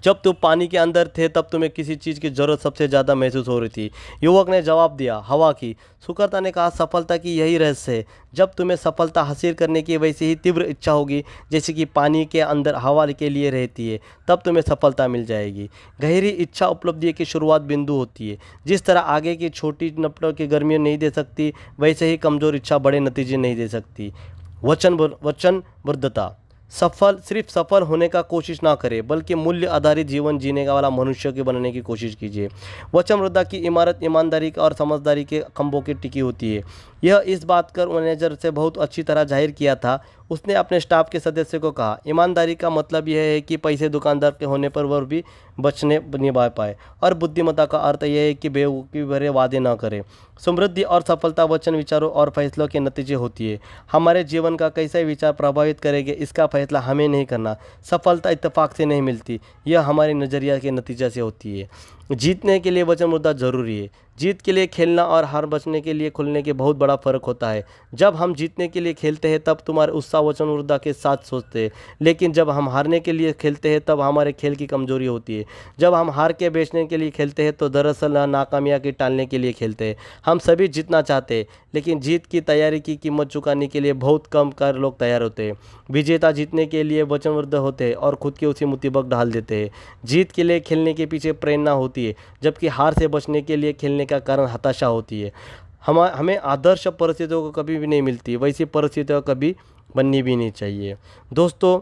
जब तुम पानी के अंदर थे तब तुम्हें किसी चीज़ की ज़रूरत सबसे ज़्यादा महसूस हो रही थी? युवक ने जवाब दिया, हवा की। सुकरात ने कहा, सफलता की यही रहस्य है। जब तुम्हें सफलता हासिल करने की वैसी ही तीव्र इच्छा होगी जैसे कि पानी के अंदर हवा के लिए रहती है, तब तुम्हें सफलता मिल जाएगी। गहरी इच्छा उपलब्धि की शुरुआत बिंदु होती है। जिस तरह आगे की छोटी नपटों की गर्मी नहीं दे सकती, वैसे ही कमज़ोर इच्छा बड़े नतीजे नहीं दे सकती। वचनबद्धता। सिर्फ सफल होने का कोशिश ना करें, बल्कि मूल्य आधारित जीवन जीने का वाला मनुष्य के बनने की कोशिश कीजिए। वचनबद्धता की इमारत ईमानदारी और समझदारी के खंभों की टिकी होती है। यह इस बात कर मैनेजर से बहुत अच्छी तरह जाहिर किया था। उसने अपने स्टाफ के सदस्य को कहा, ईमानदारी का मतलब यह है कि पैसे दुकानदार के होने पर वह भी निभा पाए, और बुद्धिमत्ता का अर्थ यह है कि बेवकूफ़ी भरे वादे ना करें। समृद्धि और सफलता वचन, विचारों और फैसलों के नतीजे होती है। हमारे जीवन का कैसे विचार प्रभावित करेंगे इसका फैसला हमें नहीं करना। सफलता इत्तेफाक से नहीं मिलती, यह हमारे नज़रिया के नतीजे से होती है। जीतने के लिए वचन मुद्दा ज़रूरी है। जीत के लिए खेलना और हार बचने के लिए खुलने के बहुत बड़ा फ़र्क होता है। जब हम जीतने के लिए खेलते हैं तब तुम्हारे उत्साह वचन मुद्दा के साथ सोचते हैं, लेकिन जब हम हारने के लिए खेलते हैं तब हमारे खेल की कमज़ोरी होती है। जब हम हार के बेचने के लिए खेलते हैं तो दरअसल नाकामयाबी टालने के लिए खेलते हैं। हम सभी जीतना चाहते हैं, लेकिन जीत की तैयारी की कीमत चुकाने के लिए बहुत कम कर लोग तैयार होते हैं। विजेता जीतने के लिए वचनबद्ध होते हैं और खुद की उसी मुसीबत ढाल देते हैं। जीत के लिए खेलने के पीछे प्रेरणा होती है, जबकि हार से बचने के लिए खेलने का कारण हताशा होती है। हमें आदर्श परिस्थितियों को कभी भी नहीं मिलती, वैसी परिस्थितियाँ कभी बननी भी नहीं चाहिए। दोस्तों,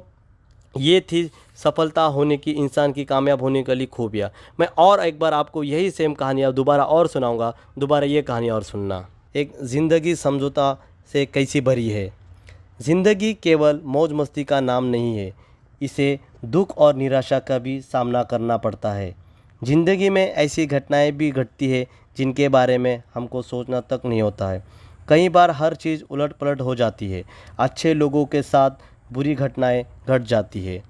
ये थी सफलता होने की, इंसान की कामयाब होने के लिए खूबियाँ। मैं और एक बार आपको यही सेम कहानियाँ दोबारा और सुनाऊंगा। दोबारा ये कहानी और सुनना। एक ज़िंदगी समझौता से कैसी भरी है। ज़िंदगी केवल मौज मस्ती का नाम नहीं है, इसे दुख और निराशा का भी सामना करना पड़ता है। ज़िंदगी में ऐसी घटनाएं भी घटती है जिनके बारे में हमको सोचना तक नहीं होता है। कई बार हर चीज़ उलट पलट हो जाती है। अच्छे लोगों के साथ बुरी घटनाएं घट जाती है।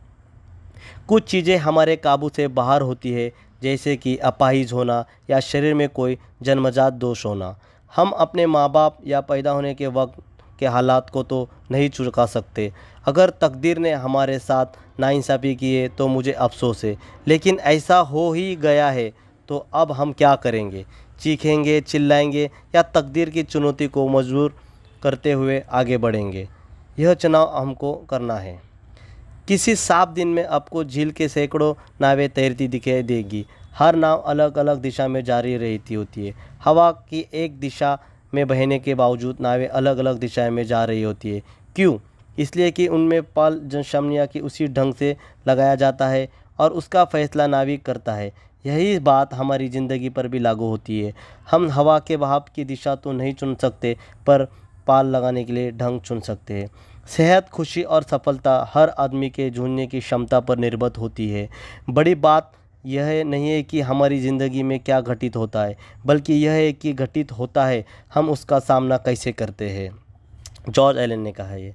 कुछ चीज़ें हमारे काबू से बाहर होती है, जैसे कि अपाहिज होना या शरीर में कोई जन्मजात दोष होना। हम अपने माँ बाप या पैदा होने के वक्त के हालात को तो नहीं चुका सकते। अगर तकदीर ने हमारे साथ नाइंसाफ़ी की है तो मुझे अफसोस है, लेकिन ऐसा हो ही गया है तो अब हम क्या करेंगे? चीखेंगे, चिल्लाएंगे या तकदीर की चुनौती को मजबूर करते हुए आगे बढ़ेंगे? यह चुनाव हमको करना है। किसी साफ दिन में आपको झील के सैकड़ों नावें तैरती दिखाई देगी। हर नाव अलग अलग दिशा में जा रही होती है। हवा की एक दिशा में बहने के बावजूद नावें अलग अलग दिशाएं में जा रही होती है। क्यों? इसलिए कि उनमें पाल जनशमनिया की उसी ढंग से लगाया जाता है और उसका फैसला नाविक करता है। यही बात हमारी ज़िंदगी पर भी लागू होती है। हम हवा के बहाव की दिशा तो नहीं चुन सकते, पर पाल लगाने के लिए ढंग चुन सकते हैं। सेहत, खुशी और सफलता हर आदमी के जूझने की क्षमता पर निर्भर होती है। बड़ी बात यह नहीं है कि हमारी ज़िंदगी में क्या घटित होता है, बल्कि यह है कि घटित होता है हम उसका सामना कैसे करते हैं। जॉर्ज एलन ने कहा है,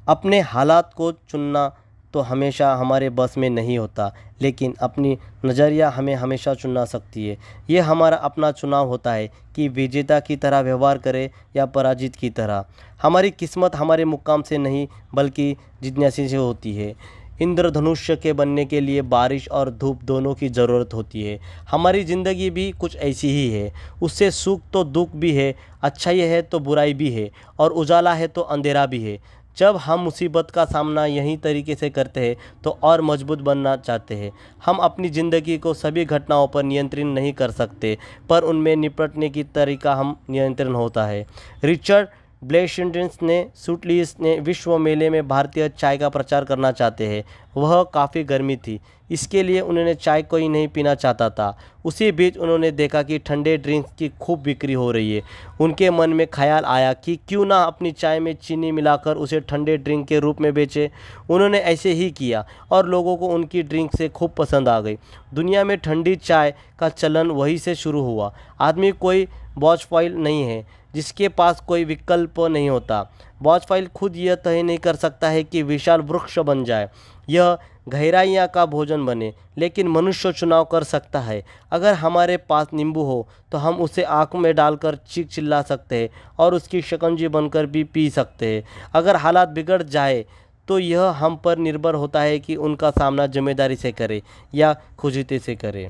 अपने हालात को चुनना तो हमेशा हमारे बस में नहीं होता, लेकिन अपनी नज़रिया हमें हमेशा चुना सकती है। ये हमारा अपना चुनाव होता है कि विजेता की तरह व्यवहार करें या पराजित की तरह। हमारी किस्मत हमारे मुकाम से नहीं बल्कि जिज्ञासा से होती है। इंद्रधनुष्य के बनने के लिए बारिश और धूप दोनों की ज़रूरत होती है। हमारी ज़िंदगी भी कुछ ऐसी ही है। उससे सुख तो दुख भी है, अच्छाई है तो बुराई भी है, और उजाला है तो अंधेरा भी है। जब हम मुसीबत का सामना यही तरीके से करते हैं तो और मजबूत बनना चाहते हैं। हम अपनी ज़िंदगी को सभी घटनाओं पर नियंत्रण नहीं कर सकते, पर उनमें निपटने की तरीका हम नियंत्रण होता है। रिचर्ड ब्लेशेंड्रिस ने सूटलीस ने विश्व मेले में भारतीय चाय का प्रचार करना चाहते हैं। वह काफ़ी गर्मी थी, इसके लिए उन्होंने चाय कोई नहीं पीना चाहता था। उसी बीच उन्होंने देखा कि ठंडे ड्रिंक्स की खूब बिक्री हो रही है। उनके मन में ख्याल आया कि क्यों ना अपनी चाय में चीनी मिलाकर उसे ठंडे ड्रिंक के रूप में बेचे। उन्होंने ऐसे ही किया और लोगों को उनकी ड्रिंक से खूब पसंद आ गई। दुनिया में ठंडी चाय का चलन वहीं से शुरू हुआ। आदमी कोई बॉचफॉइल नहीं है जिसके पास कोई विकल्प नहीं होता। बॉचफॉइल खुद यह तय नहीं कर सकता है कि विशाल वृक्ष बन जाए, यह गहराइयाँ का भोजन बने, लेकिन मनुष्य चुनाव कर सकता है। अगर हमारे पास नींबू हो तो हम उसे आँख में डालकर चीख चिल्ला सकते हैं और उसकी शिकंजी बनकर भी पी सकते हैं। अगर हालात बिगड़ जाए तो यह हम पर निर्भर होता है कि उनका सामना जिम्मेदारी से करें या खुजते से करें।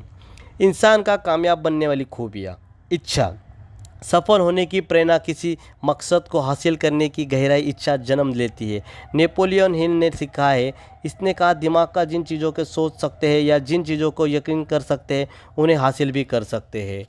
इंसान का कामयाब बनने वाली खूबियाँ। इच्छा। सफल होने की प्रेरणा किसी मकसद को हासिल करने की गहराई इच्छा जन्म लेती है। नेपोलियन हिल ने सिखा है, इसने कहा, दिमाग का जिन चीज़ों के सोच सकते हैं या जिन चीज़ों को यकीन कर सकते हैं उन्हें हासिल भी कर सकते हैं।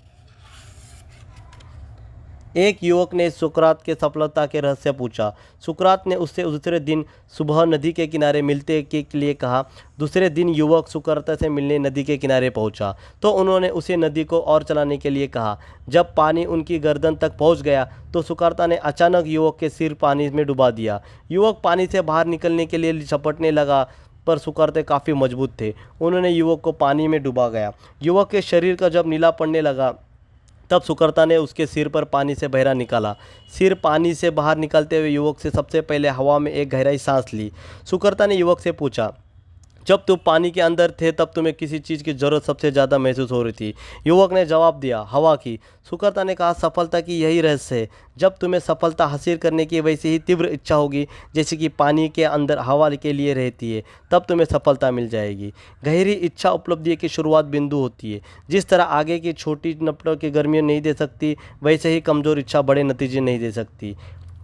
एक युवक ने सुकरात के सफलता के रहस्य पूछा। सुकरात ने उससे दूसरे दिन सुबह नदी के किनारे मिलते के लिए कहा। दूसरे दिन युवक सुकरात से मिलने नदी के किनारे पहुंचा तो उन्होंने उसे नदी को और चलाने के लिए कहा। जब पानी उनकी गर्दन तक पहुंच गया तो सुकरात ने अचानक युवक के सिर पानी में डुबा दिया। युवक पानी से बाहर निकलने के लिए झपटने लगा, पर सुकरात काफ़ी मजबूत थे। उन्होंने युवक को पानी में डुबा गया। युवक के शरीर का जब नीला पड़ने लगा तब सुकरात ने उसके सिर पर पानी से बहरा निकाला। सिर पानी से बाहर निकलते हुए युवक से सबसे पहले हवा में एक गहराई सांस ली। सुकरात ने युवक से पूछा, जब तुम पानी के अंदर थे तब तुम्हें किसी चीज़ की ज़रूरत सबसे ज़्यादा महसूस हो रही थी। युवक ने जवाब दिया, हवा की। सुकर्ता ने कहा, सफलता की यही रहस्य है। जब तुम्हें सफलता हासिल करने की वैसी ही तीव्र इच्छा होगी जैसे कि पानी के अंदर हवा के लिए रहती है, तब तुम्हें सफलता मिल जाएगी। गहरी इच्छा उपलब्धि की शुरुआत बिंदु होती है। जिस तरह आगे की छोटी नपटों की गर्मियाँ नहीं दे सकती, वैसे ही कमज़ोर इच्छा बड़े नतीजे नहीं दे सकती।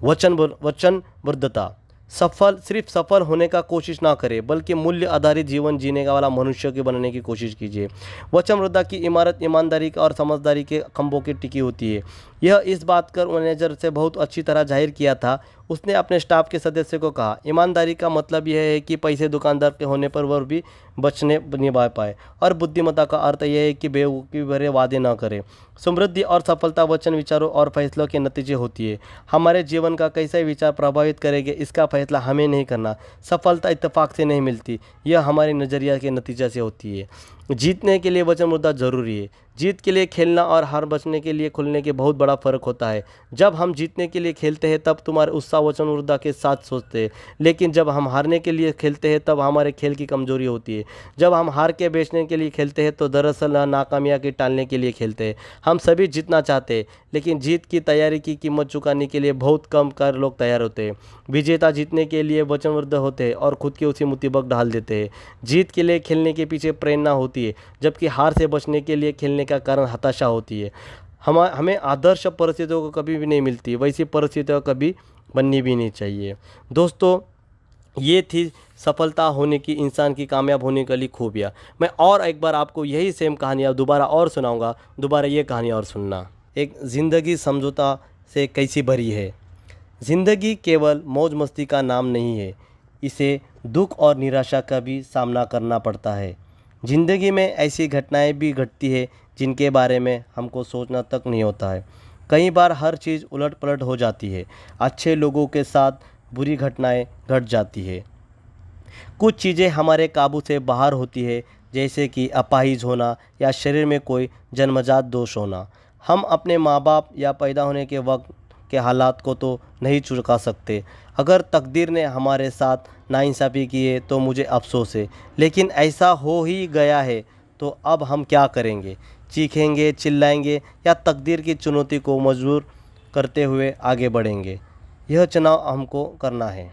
वचनबद्धता। सिर्फ सफल होने का कोशिश ना करें, बल्कि मूल्य आधारित जीवन जीने का वाला मनुष्य के बनने की कोशिश कीजिए। वचनबद्धता की इमारत ईमानदारी और समझदारी के खंभों की टिकी होती है। यह इस बात कर मैनेजर से बहुत अच्छी तरह जाहिर किया था। उसने अपने स्टाफ के सदस्य को कहा, ईमानदारी का मतलब यह है कि पैसे दुकानदार के होने पर वह भी बचने निभा पाए, और बुद्धिमत्ता का अर्थ यह है कि बेवकूफ़ी भरे वादे ना करें। समृद्धि और सफलता वचन, विचारों और फैसलों के नतीजे होती है। हमारे जीवन का कैसे विचार प्रभावित करेंगे, इसका फैसला हमें नहीं करना। सफलता इत्तेफाक से नहीं मिलती, यह हमारे नज़रिया के नतीजे से होती है। जीतने के लिए वचनबद्धता जरूरी है। जीत के लिए खेलना और हार बचने के लिए खुलने के बहुत बड़ा फ़र्क होता है। जब हम जीतने के लिए खेलते हैं तब तुम्हारे उत्साह वचनबद्धता के साथ सोचते हैं, लेकिन जब हम हारने के लिए खेलते हैं तब हमारे खेल की कमजोरी होती है। जब हम हार के बेचने के लिए खेलते हैं तो दरअसल नाकामयाबी की टालने के लिए खेलते हैं। हम सभी जीतना चाहते हैं, लेकिन जीत की तैयारी की कीमत चुकाने के लिए बहुत कम कर लोग तैयार होते हैं। विजेता जीतने के लिए वचनबद्ध होते हैं और खुद की उसी मुसीबत ढाल देते हैं। जीत के लिए खेलने के पीछे प्रेरणा होती है, जबकि हार से बचने के लिए खेलने का कारण हताशा होती है। हमें आदर्श परिस्थितियों को कभी भी नहीं मिलती, वैसी परिस्थितियाँ कभी बननी भी नहीं चाहिए। दोस्तों, ये थी सफलता होने की, इंसान की कामयाब होने के लिए खूबियाँ। मैं और एक बार आपको यही सेम कहानियाँ दोबारा और सुनाऊंगा। दोबारा ये कहानी और सुनना। एक ज़िंदगी समझौता से कैसी भरी है। ज़िंदगी केवल मौज मस्ती का नाम नहीं है, इसे दुख और निराशा का भी सामना करना पड़ता है। ज़िंदगी में ऐसी घटनाएं भी घटती है जिनके बारे में हमको सोचना तक नहीं होता है। कई बार हर चीज़ उलट पलट हो जाती है। अच्छे लोगों के साथ बुरी घटनाएं घट जाती है। कुछ चीज़ें हमारे काबू से बाहर होती है, जैसे कि अपाहिज होना या शरीर में कोई जन्मजात दोष होना। हम अपने माँ बाप या पैदा होने के वक्त के हालात को तो नहीं चुका सकते। अगर तकदीर ने हमारे साथ नाइंसाफ़ी की है तो मुझे अफसोस है, लेकिन ऐसा हो ही गया है तो अब हम क्या करेंगे? चीखेंगे, चिल्लाएंगे या तकदीर की चुनौती को मजबूर करते हुए आगे बढ़ेंगे? यह चुनाव हमको करना है।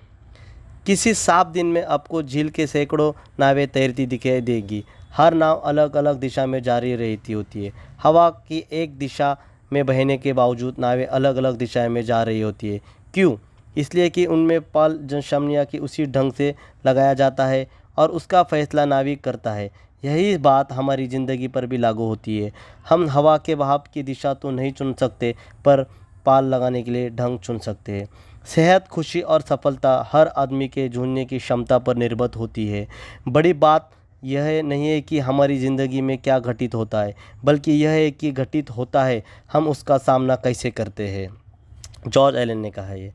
किसी साफ दिन में आपको झील के सैकड़ों नावें तैरती दिखाई देगी। हर नाव अलग अलग दिशा में जा रही होती है। हवा की एक दिशा में बहने के बावजूद नावें अलग अलग दिशाएं में जा रही होती है। क्यों? इसलिए कि उनमें पाल जनशमनिया की उसी ढंग से लगाया जाता है और उसका फैसला नाविक करता है। यही बात हमारी ज़िंदगी पर भी लागू होती है। हम हवा के बहाव की दिशा तो नहीं चुन सकते, पर पाल लगाने के लिए ढंग चुन सकते हैं। सेहत, खुशी और सफलता हर आदमी के जूझने की क्षमता पर निर्भर होती है। बड़ी बात यह नहीं है कि हमारी ज़िंदगी में क्या घटित होता है, बल्कि यह है कि घटित होता है हम उसका सामना कैसे करते हैं। जॉर्ज एलन ने कहा है,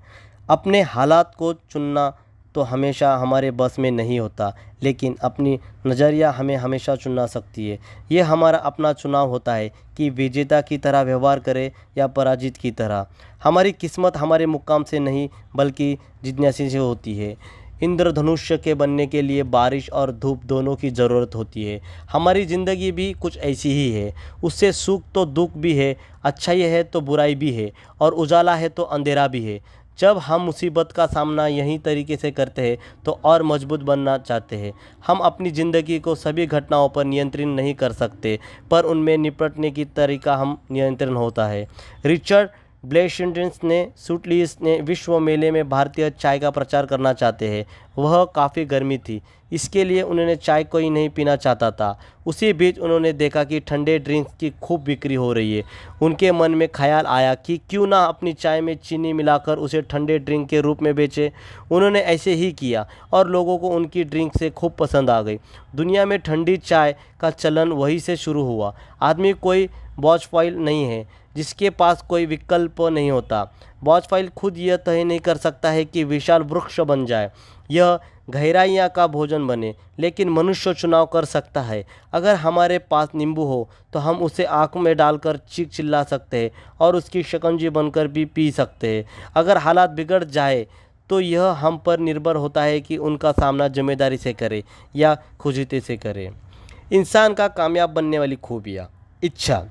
अपने हालात को चुनना तो हमेशा हमारे बस में नहीं होता, लेकिन अपनी नज़रिया हमें हमेशा चुना सकती है। ये हमारा अपना चुनाव होता है कि विजेता की तरह व्यवहार करें या पराजित की तरह। हमारी किस्मत हमारे मुकाम से नहीं, बल्कि जिज्ञासा से होती है। इंद्रधनुष्य के बनने के लिए बारिश और धूप दोनों की ज़रूरत होती है। हमारी ज़िंदगी भी कुछ ऐसी ही है। उससे सुख तो दुख भी है, अच्छाई है तो बुराई भी है, और उजाला है तो अंधेरा भी है। जब हम मुसीबत का सामना यही तरीके से करते हैं तो और मजबूत बनना चाहते हैं। हम अपनी ज़िंदगी को सभी घटनाओं पर नियंत्रण नहीं कर सकते, पर उनमें निपटने की तरीका हम नियंत्रण होता है। रिचर्ड ब्लेशेंड्रिस ने सूटलीस ने विश्व मेले में भारतीय चाय का प्रचार करना चाहते हैं। वह काफ़ी गर्मी थी, इसके लिए उन्होंने चाय कोई नहीं पीना चाहता था। उसी बीच उन्होंने देखा कि ठंडे ड्रिंक्स की खूब बिक्री हो रही है। उनके मन में ख्याल आया कि क्यों ना अपनी चाय में चीनी मिलाकर उसे ठंडे ड्रिंक के रूप में बेचे। उन्होंने ऐसे ही किया और लोगों को उनकी ड्रिंक से खूब पसंद आ गई। दुनिया में ठंडी चाय का चलन वहीं से शुरू हुआ। आदमी कोई बॉचफॉइल नहीं है जिसके पास कोई विकल्प नहीं होता। बॉचफॉइल खुद यह तय नहीं कर सकता है कि विशाल वृक्ष बन जाए, यह गहराइयाँ का भोजन बने, लेकिन मनुष्य चुनाव कर सकता है। अगर हमारे पास नींबू हो तो हम उसे आँख में डालकर चीख चिल्ला सकते हैं और उसकी शिकंजी बनकर भी पी सकते हैं। अगर हालात बिगड़ जाए तो यह हम पर निर्भर होता है कि उनका सामना जिम्मेदारी से करें या खुशीते से करें। इंसान का कामयाब बनने वाली खूबियाँ। इच्छा।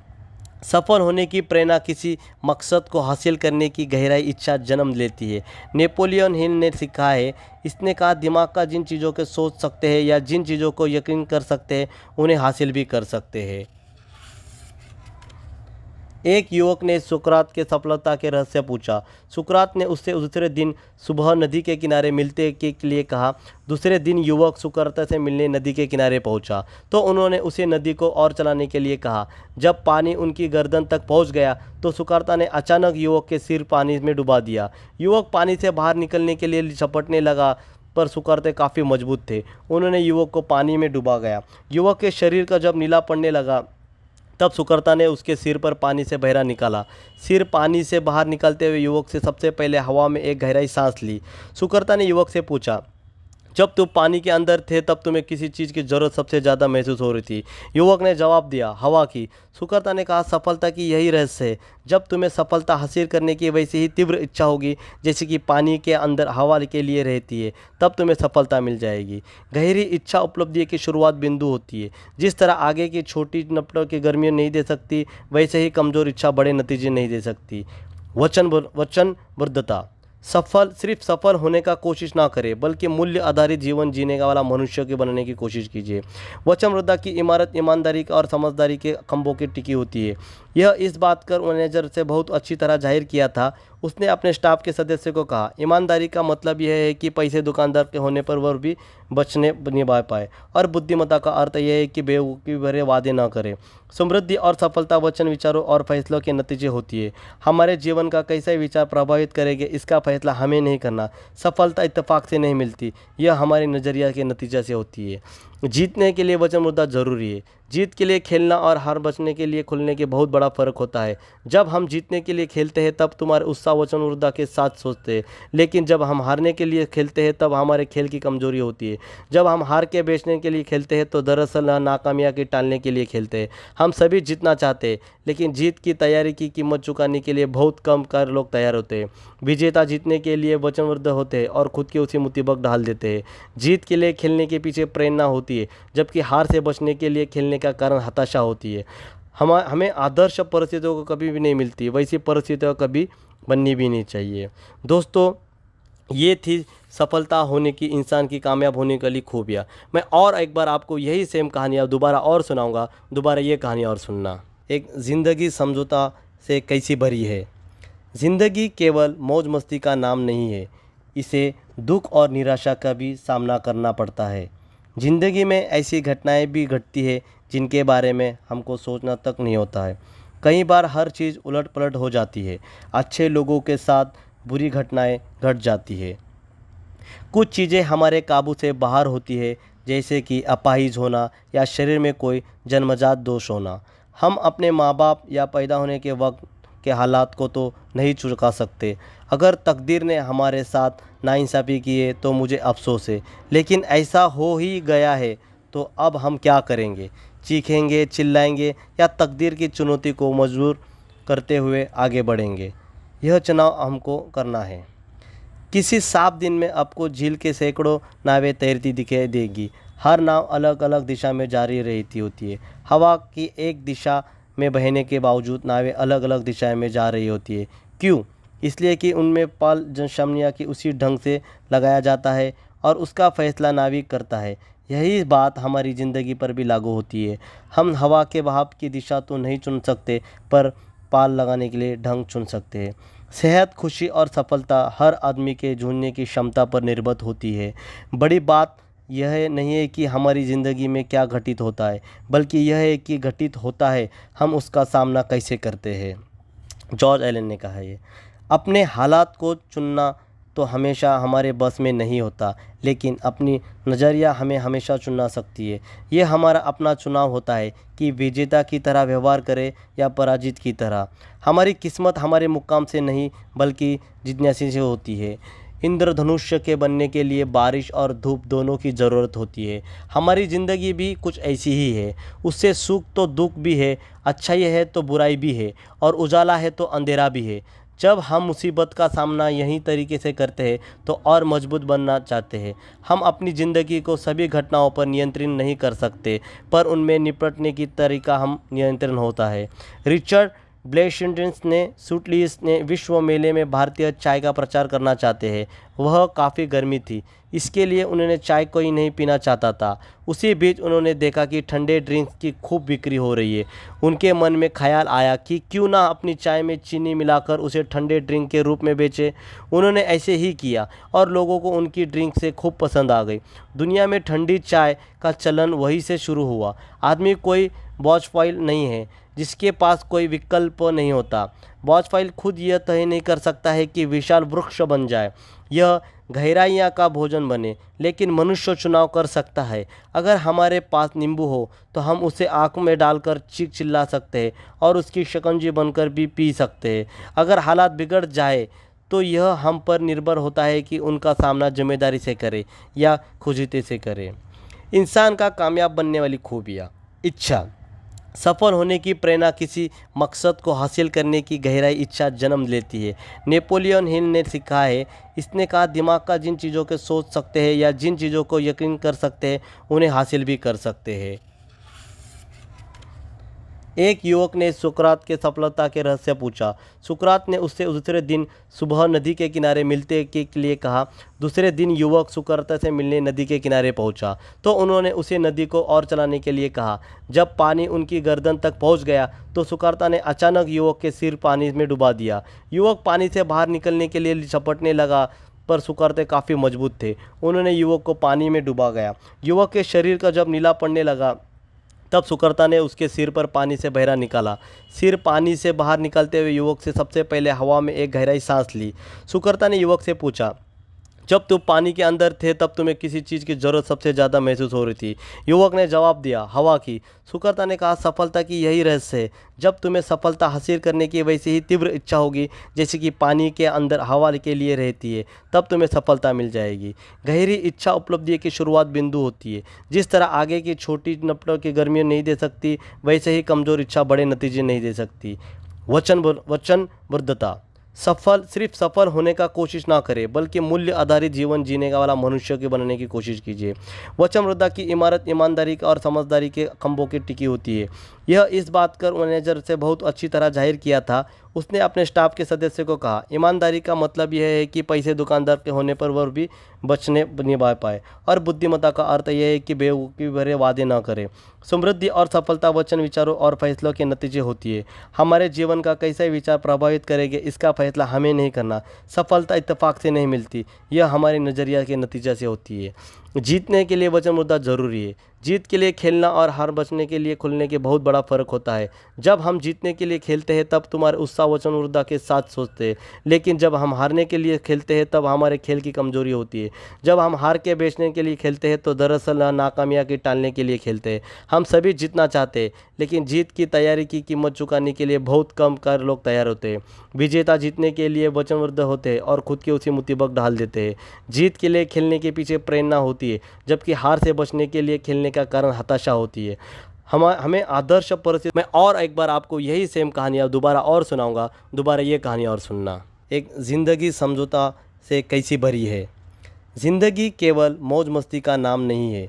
सफल होने की प्रेरणा किसी मकसद को हासिल करने की गहराई इच्छा जन्म लेती है। नेपोलियन हिल ने सिखा है, इसने कहा, दिमाग का जिन चीज़ों के सोच सकते हैं या जिन चीज़ों को यकीन कर सकते हैं उन्हें हासिल भी कर सकते हैं। एक युवक ने सुकरात के सफलता के रहस्य पूछा। सुकरात ने उससे दूसरे दिन सुबह नदी के किनारे मिलते के लिए कहा। दूसरे दिन युवक सुकरात से मिलने नदी के किनारे पहुंचा तो उन्होंने उसे नदी को और चलाने के लिए कहा। जब पानी उनकी गर्दन तक पहुंच गया तो सुकरात ने अचानक युवक के सिर पानी में डुबा दिया। युवक पानी से बाहर निकलने के लिए झपटने लगा पर सुकरात काफ़ी मजबूत थे। उन्होंने युवक को पानी में डुबा गया। युवक के शरीर का जब नीला पड़ने लगा तब सुकरात ने उसके सिर पर पानी से बहरा निकाला। सिर पानी से बाहर निकलते हुए युवक से सबसे पहले हवा में एक गहराई सांस ली। सुकरात ने युवक से पूछा, जब तुम पानी के अंदर थे तब तुम्हें किसी चीज़ की ज़रूरत सबसे ज़्यादा महसूस हो रही थी? युवक ने जवाब दिया, हवा की। सुकरात ने कहा, सफलता की यही रहस्य है। जब तुम्हें सफलता हासिल करने की वैसी ही तीव्र इच्छा होगी जैसे कि पानी के अंदर हवा के लिए रहती है, तब तुम्हें सफलता मिल जाएगी। गहरी इच्छा उपलब्धि की शुरुआत बिंदु होती है। जिस तरह आगे की छोटी नपटों की गर्मी नहीं दे सकती, वैसे ही कमज़ोर इच्छा बड़े नतीजे नहीं दे सकती। वचनबद्धता। सिर्फ सफल होने का कोशिश ना करें, बल्कि मूल्य आधारित जीवन जीने का वाला मनुष्य के बनने की कोशिश कीजिए। वचनबद्धता की इमारत ईमानदारी और समझदारी के खंभों की टिकी होती है। यह इस बात कर मैनेजर से बहुत अच्छी तरह जाहिर किया था। उसने अपने स्टाफ के सदस्य को कहा, ईमानदारी का मतलब यह है कि पैसे दुकानदार के होने पर वह भी बचने निभा पाए, और बुद्धिमत्ता का अर्थ यह है कि बेवकूफ़ी भरे वादे न करें। समृद्धि और सफलता वचन, विचारों और फैसलों के नतीजे होती है। हमारे जीवन का कैसे विचार प्रभावित करेंगे इसका फैसला हमें नहीं करना। सफलता इत्तेफाक से नहीं मिलती, यह हमारे नज़रिया के नतीजे से होती है। जीतने के लिए वचनबद्धता जरूरी है। जीत के लिए खेलना और हार बचने के लिए खुलने के बहुत बड़ा फ़र्क होता है। जब हम जीतने के लिए खेलते हैं तब तुम्हारे उत्साह वचनबद्धता के साथ सोचते हैं, लेकिन जब हम हारने के लिए खेलते हैं तब हमारे खेल की कमजोरी होती है। जब हम हार के बेचने के लिए खेलते हैं तो दरअसल नाकामयाबी के टालने के लिए खेलते हैं। हम सभी जीतना चाहते हैं, लेकिन जीत की तैयारी की कीमत चुकाने के लिए बहुत कम लोग तैयार होते हैं। विजेता जीतने के लिए वचनबद्ध होते हैं और खुद की उसी मुसीबत डाल देते हैं। जीत के लिए खेलने के पीछे प्रेरणा होती है, जबकि हार से बचने के लिए खेलने का कारण हताशा होती है। हमें आदर्श परिस्थितियों को कभी भी नहीं मिलती, वैसी परिस्थितियाँ कभी बननी भी नहीं चाहिए। दोस्तों, ये थी सफलता होने की, इंसान की कामयाब होने के लिए खूबियाँ। मैं और एक बार आपको यही सेम कहानियाँ दोबारा और सुनाऊंगा। दोबारा ये कहानी और सुनना। एक ज़िंदगी समझौता से कैसी भरी है। ज़िंदगी केवल मौज मस्ती का नाम नहीं है, इसे दुख और निराशा का भी सामना करना पड़ता है। ज़िंदगी में ऐसी घटनाएं भी घटती है जिनके बारे में हमको सोचना तक नहीं होता है। कई बार हर चीज़ उलट पलट हो जाती है। अच्छे लोगों के साथ बुरी घटनाएं घट जाती है। कुछ चीज़ें हमारे काबू से बाहर होती है, जैसे कि अपाहिज होना या शरीर में कोई जन्मजात दोष होना। हम अपने माँ बाप या पैदा होने के वक्त के हालात को तो नहीं चुका सकते। अगर तकदीर ने हमारे साथ नाइंसाफ़ी की है तो मुझे अफसोस है, लेकिन ऐसा हो ही गया है तो अब हम क्या करेंगे? चीखेंगे, चिल्लाएंगे या तकदीर की चुनौती को मजबूर करते हुए आगे बढ़ेंगे? यह चुनाव हमको करना है। किसी साफ दिन में आपको झील के सैकड़ों नावें तैरती दिखाई देगी। हर नाव अलग अलग दिशा में जारी रहती होती है। हवा की एक दिशा में बहने के बावजूद नावें अलग अलग दिशाएं में जा रही होती है। क्यों? इसलिए कि उनमें पाल जनशमनिया की उसी ढंग से लगाया जाता है और उसका फैसला नाविक करता है। यही बात हमारी ज़िंदगी पर भी लागू होती है। हम हवा के बहाव की दिशा तो नहीं चुन सकते, पर पाल लगाने के लिए ढंग चुन सकते हैं। सेहत, खुशी और सफलता हर आदमी के जूझने की क्षमता पर निर्भर होती है। बड़ी बात यह नहीं है कि हमारी ज़िंदगी में क्या घटित होता है, बल्कि यह है कि घटित होता है हम उसका सामना कैसे करते हैं। जॉर्ज एलन ने कहा है, अपने हालात को चुनना तो हमेशा हमारे बस में नहीं होता, लेकिन अपनी नज़रिया हमें हमेशा चुना सकती है। ये हमारा अपना चुनाव होता है कि विजेता की तरह व्यवहार करें या पराजित की तरह। हमारी किस्मत हमारे मुकाम से नहीं बल्कि जिज्ञासा से होती है। इंद्रधनुष्य के बनने के लिए बारिश और धूप दोनों की ज़रूरत होती है। हमारी ज़िंदगी भी कुछ ऐसी ही है। उससे सुख तो दुख भी है, अच्छाई है तो बुराई भी है, और उजाला है तो अंधेरा भी है। जब हम मुसीबत का सामना यही तरीके से करते हैं तो और मजबूत बनना चाहते हैं। हम अपनी ज़िंदगी को सभी घटनाओं पर नियंत्रित नहीं कर सकते, पर उनमें निपटने की तरीका हम नियंत्रण होता है। रिचर्ड ब्लेसिंड्रिस ने सूटलीस ने विश्व मेले में भारतीय चाय का प्रचार करना चाहते हैं। वह काफ़ी गर्मी थी, इसके लिए उन्होंने चाय कोई नहीं पीना चाहता था। उसी बीच उन्होंने देखा कि ठंडे ड्रिंक्स की खूब बिक्री हो रही है। उनके मन में ख्याल आया कि क्यों ना अपनी चाय में चीनी मिलाकर उसे ठंडे ड्रिंक के रूप में बेचे। उन्होंने ऐसे ही किया और लोगों को उनकी ड्रिंक से खूब पसंद आ गई। दुनिया में ठंडी चाय का चलन वहीं से शुरू हुआ। आदमी कोई बॉचफॉइल नहीं है जिसके पास कोई विकल्प नहीं होता। बॉचफॉइल खुद यह तय नहीं कर सकता है कि विशाल वृक्ष बन जाए, यह गहराइयाँ का भोजन बने, लेकिन मनुष्य चुनाव कर सकता है। अगर हमारे पास नींबू हो तो हम उसे आँख में डालकर चीख चिल्ला सकते हैं और उसकी शिकंजी बनकर भी पी सकते हैं। अगर हालात बिगड़ जाए तो यह हम पर निर्भर होता है कि उनका सामना जिम्मेदारी से करें या खुजते से करें। इंसान का कामयाब बनने वाली खूबियाँ। इच्छा। सफल होने की प्रेरणा किसी मकसद को हासिल करने की गहराई इच्छा जन्म लेती है। नेपोलियन हिल ने सिखा है, इसने कहा, दिमाग का जिन चीज़ों के सोच सकते हैं या जिन चीज़ों को यकीन कर सकते हैं उन्हें हासिल भी कर सकते हैं। एक युवक ने सुकरात के सफलता के रहस्य पूछा। सुकरात ने उससे दूसरे दिन सुबह नदी के किनारे मिलते के लिए कहा। दूसरे दिन युवक सुकरात से मिलने नदी के किनारे पहुंचा तो उन्होंने उसे नदी को और चलाने के लिए कहा। जब पानी उनकी गर्दन तक पहुंच गया तो सुकरात ने अचानक युवक के सिर पानी में डुबा दिया। युवक पानी से बाहर निकलने के लिए झपटने लगा, पर सुकरात काफ़ी मजबूत थे। उन्होंने युवक को पानी में डुबा गया। युवक के शरीर का जब नीला पड़ने लगा तब सुकरात ने उसके सिर पर पानी से बहरा निकाला। सिर पानी से बाहर निकलते हुए युवक से सबसे पहले हवा में एक गहराई सांस ली। सुकरात ने युवक से पूछा, जब तुम पानी के अंदर थे तब तुम्हें किसी चीज़ की ज़रूरत सबसे ज़्यादा महसूस हो रही थी? युवक ने जवाब दिया, हवा की। सुकरात ने कहा, सफलता की यही रहस्य है। जब तुम्हें सफलता हासिल करने की वैसी ही तीव्र इच्छा होगी जैसे कि पानी के अंदर हवा के लिए रहती है, तब तुम्हें सफलता मिल जाएगी। गहरी इच्छा उपलब्धि की शुरुआत बिंदु होती है। जिस तरह आगे की छोटी नपटों की गर्मियाँ नहीं दे सकती, वैसे ही कमज़ोर इच्छा बड़े नतीजे नहीं दे सकती। वचनबद्धता। सिर्फ सफल होने का कोशिश ना करें, बल्कि मूल्य आधारित जीवन जीने का वाला मनुष्य के बनने की कोशिश कीजिए। वचनबद्धता की इमारत ईमानदारी और समझदारी के खंभों की टिकी होती है। यह इस बात कर मैनेजर से बहुत अच्छी तरह जाहिर किया था। उसने अपने स्टाफ के सदस्य को कहा, ईमानदारी का मतलब यह है कि पैसे दुकानदार के होने पर वह भी बचने निभा पाए, और बुद्धिमत्ता का अर्थ यह है कि बेवकूफ़ी भरे वादे न करें। समृद्धि और सफलता वचन, विचारों और फैसलों के नतीजे होती है। हमारे जीवन का कैसे विचार प्रभावित करेंगे इसका फैसला हमें नहीं करना। सफलता इत्तेफाक से नहीं मिलती, यह हमारे नज़रिया के नतीजे से होती है। जीतने के लिए वचनबद्धता जरूरी है। जीत के लिए खेलना और हार बचने के लिए खुलने के बहुत बड़ा फ़र्क होता है। जब हम जीतने के लिए खेलते हैं तब तुम्हारे उत्साह वचनबद्धता के साथ सोचते हैं, लेकिन जब हम हारने के लिए खेलते हैं तब हमारे खेल की कमजोरी होती है। जब हम हार के बेचने के लिए खेलते हैं तो दरअसल नाकामयाबी की टालने के लिए खेलते हैं। हम सभी जीतना चाहते हैं, लेकिन जीत की तैयारी की कीमत चुकाने के लिए बहुत कम लोग तैयार होते हैं। विजेता जीतने के लिए वचनबद्ध होते हैं और खुद की उसी मुसीबत डाल देते हैं। जीत के लिए खेलने के पीछे प्रेरणा होती है, जबकि हार से बचने के लिए खेलने का कारण हताशा होती है। हमें आदर्श परिस्थिति में और एक बार आपको यही सेम कहानियाँ दोबारा और सुनाऊंगा। दोबारा ये कहानी और सुनना। एक ज़िंदगी समझौता से कैसी भरी है। ज़िंदगी केवल मौज मस्ती का नाम नहीं है,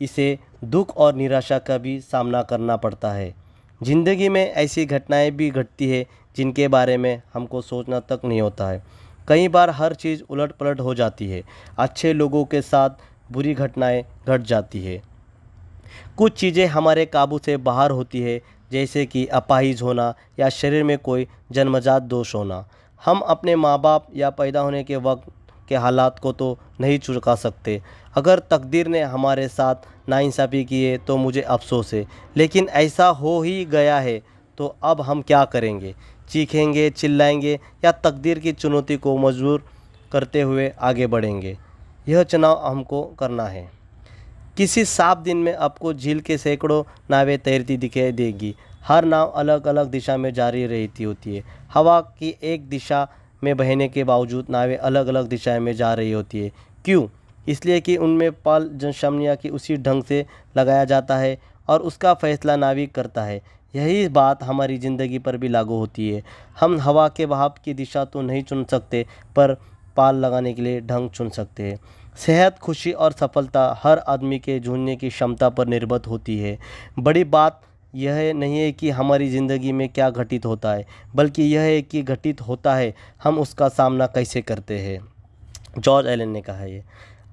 इसे दुख और निराशा का भी सामना करना पड़ता है। ज़िंदगी में ऐसी घटनाएं भी घटती है जिनके बारे में हमको सोचना तक नहीं होता है। कई बार हर चीज़ उलट पलट हो जाती है। अच्छे लोगों के साथ बुरी घटनाएं घट जाती है। कुछ चीज़ें हमारे काबू से बाहर होती है, जैसे कि अपाहिज होना या शरीर में कोई जन्मजात दोष होना। हम अपने माँ बाप या पैदा होने के वक्त के हालात को तो नहीं चुका सकते। अगर तकदीर ने हमारे साथ नाइंसाफ़ी की है तो मुझे अफसोस है, लेकिन ऐसा हो ही गया है तो अब हम क्या करेंगे? चीखेंगे, चिल्लाएंगे या तकदीर की चुनौती को मजबूर करते हुए आगे बढ़ेंगे? यह चुनाव हमको करना है। किसी साफ दिन में आपको झील के सैकड़ों नावें तैरती दिखाई देगी। हर नाव अलग अलग दिशा में जारी रहती होती है। हवा की एक दिशा में बहने के बावजूद नावें अलग अलग दिशा में जा रही होती है। क्यों? इसलिए कि उनमें पाल जनशमनिया की उसी ढंग से लगाया जाता है और उसका फैसला नाविक करता है। यही बात हमारी ज़िंदगी पर भी लागू होती है। हम हवा के बहाव की दिशा तो नहीं चुन सकते, पर पाल लगाने के लिए ढंग चुन सकते हैं। सेहत, खुशी और सफलता हर आदमी के जूझने की क्षमता पर निर्भर होती है। बड़ी बात यह नहीं है कि हमारी ज़िंदगी में क्या घटित होता है, बल्कि यह है कि घटित होता है हम उसका सामना कैसे करते हैं। जॉर्ज एलन ने कहा ये।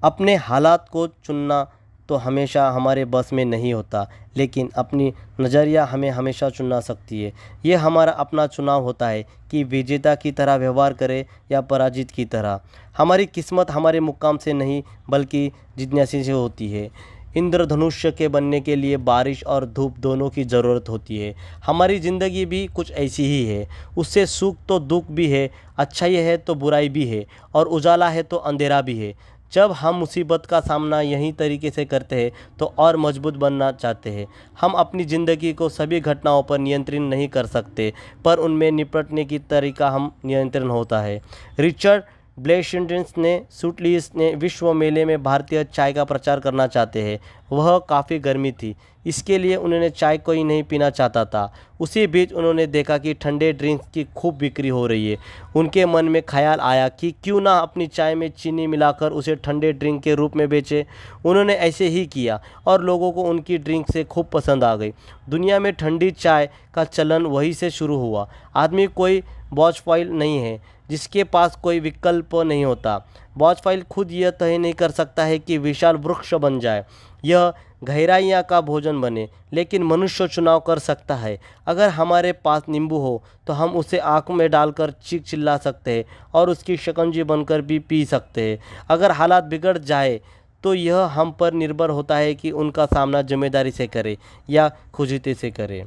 अपने हालात को चुनना तो हमेशा हमारे बस में नहीं होता, लेकिन अपनी नज़रिया हमें हमेशा चुना सकती है। ये हमारा अपना चुनाव होता है कि विजेता की तरह व्यवहार करें या पराजित की तरह। हमारी किस्मत हमारे मुकाम से नहीं, बल्कि जिज्ञासा से होती है। इंद्रधनुष्य के बनने के लिए बारिश और धूप दोनों की ज़रूरत होती है। हमारी ज़िंदगी भी कुछ ऐसी ही है। उससे सुख तो दुख भी है, अच्छाई है तो बुराई भी है, और उजाला है तो अंधेरा भी है। जब हम मुसीबत का सामना यही तरीके से करते हैं तो और मजबूत बनना चाहते हैं। हम अपनी ज़िंदगी को सभी घटनाओं पर नियंत्रण नहीं कर सकते, पर उनमें निपटने की तरीका हम नियंत्रण होता है। रिचर्ड ब्लेशेंड्रिस ने सूटलीस ने विश्व मेले में भारतीय चाय का प्रचार करना चाहते हैं। वह काफ़ी गर्मी थी, इसके लिए उन्होंने चाय कोई नहीं पीना चाहता था। उसी बीच उन्होंने देखा कि ठंडे ड्रिंक्स की खूब बिक्री हो रही है। उनके मन में ख्याल आया कि क्यों ना अपनी चाय में चीनी मिलाकर उसे ठंडे ड्रिंक के रूप में बेचे। उन्होंने ऐसे ही किया और लोगों को उनकी ड्रिंक से खूब पसंद आ गई। दुनिया में ठंडी चाय का चलन वहीं से शुरू हुआ। आदमी कोई वॉचफॉइल नहीं है जिसके पास कोई विकल्प नहीं होता। वॉचफॉइल खुद यह तय नहीं कर सकता है कि विशाल वृक्ष बन जाए, यह गहराइयाँ का भोजन बने, लेकिन मनुष्य चुनाव कर सकता है। अगर हमारे पास नींबू हो तो हम उसे आँख में डालकर चीख चिल्ला सकते हैं और उसकी शिकंजी बनकर भी पी सकते हैं। अगर हालात बिगड़ जाए तो यह हम पर निर्भर होता है कि उनका सामना जिम्मेदारी से करें या खुजते से करें।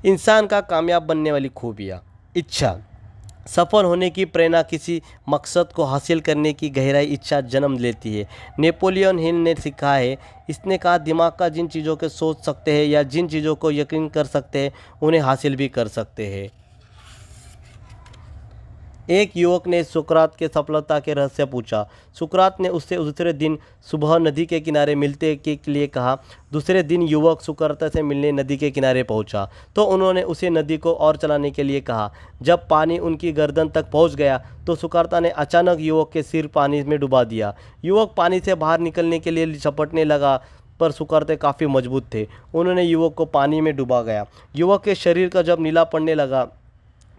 इंसान का कामयाब बनने वाली खूबियाँ। इच्छा। सफल होने की प्रेरणा किसी मकसद को हासिल करने की गहराई इच्छा जन्म लेती है। नेपोलियन हिल ने सिखा है, इसने कहा, दिमाग का जिन चीज़ों के सोच सकते हैं या जिन चीज़ों को यकीन कर सकते हैं उन्हें हासिल भी कर सकते हैं। एक युवक ने सुकरात के सफलता के रहस्य पूछा। सुकरात ने उससे दूसरे दिन सुबह नदी के किनारे मिलते के लिए कहा। दूसरे दिन युवक सुकरात से मिलने नदी के किनारे पहुंचा तो उन्होंने उसे नदी को और चलाने के लिए कहा। जब पानी उनकी गर्दन तक पहुंच गया तो सुकरात ने अचानक युवक के सिर पानी में डुबा दिया। युवक पानी से बाहर निकलने के लिए झपटने लगा, पर सुकरात काफ़ी मजबूत थे। उन्होंने युवक को पानी में डुबा गया। युवक के शरीर का जब नीला पड़ने लगा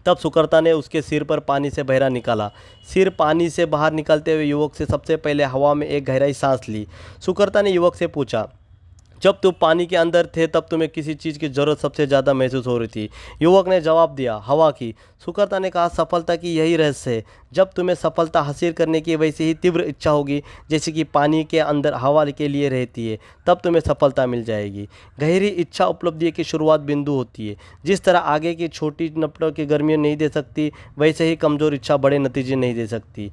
तब सुकरात ने उसके सिर पर पानी से बहरा निकाला। सिर पानी से बाहर निकलते हुए युवक से सबसे पहले हवा में एक गहराई सांस ली। सुकरात ने युवक से पूछा, जब तुम पानी के अंदर थे तब तुम्हें किसी चीज़ की ज़रूरत सबसे ज़्यादा महसूस हो रही थी? युवक ने जवाब दिया, हवा की। सुकरात ने कहा, सफलता की यही रहस्य है। जब तुम्हें सफलता हासिल करने की वैसे ही तीव्र इच्छा होगी जैसे कि पानी के अंदर हवा के लिए रहती है, तब तुम्हें सफलता मिल जाएगी। गहरी इच्छा उपलब्धि की शुरुआत बिंदु होती है। जिस तरह आगे की छोटी नपटों की गर्मी नहीं दे सकती, वैसे ही कमज़ोर इच्छा बड़े नतीजे नहीं दे सकती।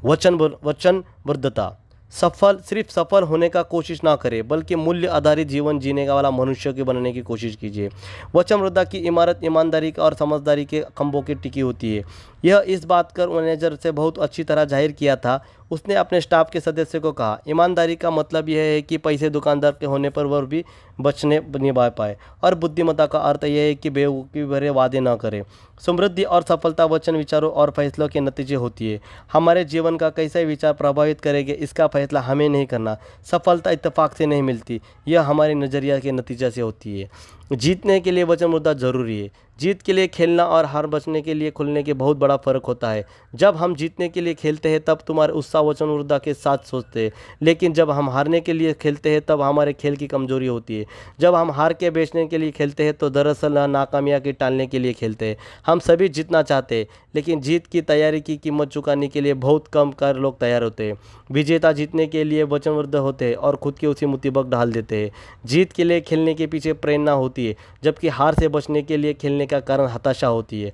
वचनबद्धता। सिर्फ सफल होने का कोशिश ना करें, बल्कि मूल्य आधारित जीवन जीने का वाला मनुष्य की बनने की कोशिश कीजिए। वचनबद्धता की इमारत ईमानदारी और समझदारी के खंभों की टिकी होती है। यह इस बात कर मैनेजर से बहुत अच्छी तरह जाहिर किया था। उसने अपने स्टाफ के सदस्य को कहा, ईमानदारी का मतलब यह है कि पैसे दुकानदार के होने पर वह भी निभा पाए, और बुद्धिमत्ता का अर्थ यह है कि बेवकूफ़ी भरे वादे न करें। समृद्धि और सफलता वचन, विचारों और फैसलों के नतीजे होती है। हमारे जीवन का कैसे विचार प्रभावित करेंगे इसका फैसला हमें नहीं करना। सफलता इत्तेफाक से नहीं मिलती, यह हमारे नज़रिया के नतीजे से होती है। जीतने के लिए वचनबद्धता जरूरी है। जीत के लिए खेलना और हार बचने के लिए खुलने के बहुत बड़ा फ़र्क होता है। जब हम जीतने के लिए खेलते हैं तब तुम्हारे उत्साह वचनबद्धता के साथ सोचते हैं, लेकिन जब हम हारने के लिए खेलते हैं तब हमारे खेल की कमजोरी होती है। जब हम हार के बेचने के लिए खेलते हैं तो दरअसल नाकामयाबी टालने के लिए खेलते हैं। हम सभी जीतना चाहते हैं, लेकिन जीत की तैयारी की कीमत चुकाने के लिए बहुत कम लोग तैयार होते हैं। विजेता जीतने के लिए वचनबद्ध होते हैं और खुद की उसी मुसीबत ढाल देते हैं। जीत के लिए खेलने के पीछे प्रेरणा होती है, जबकि हार से बचने के लिए खेलने का कारण हताशा होती है।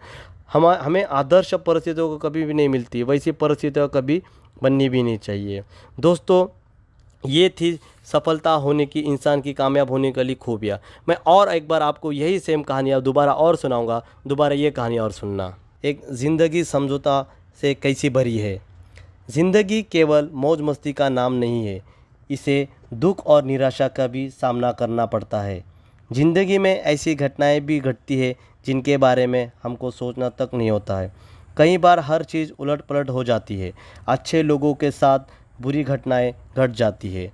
हमें आदर्श परिस्थितियों को कभी भी नहीं मिलती, वैसी परिस्थितियाँ कभी बननी भी नहीं चाहिए। दोस्तों, ये थी सफलता होने की, इंसान की कामयाब होने के लिए खूबियाँ। मैं और एक बार आपको यही सेम कहानियाँ दोबारा और सुनाऊंगा। दोबारा ये कहानी और सुनना। एक ज़िंदगी समझौता से कैसी भरी है। ज़िंदगी केवल मौज मस्ती का नाम नहीं है, इसे दुख और निराशा का भी सामना करना पड़ता है। ज़िंदगी में ऐसी घटनाएं भी घटती है जिनके बारे में हमको सोचना तक नहीं होता है। कई बार हर चीज़ उलट पलट हो जाती है। अच्छे लोगों के साथ बुरी घटनाएं घट जाती है।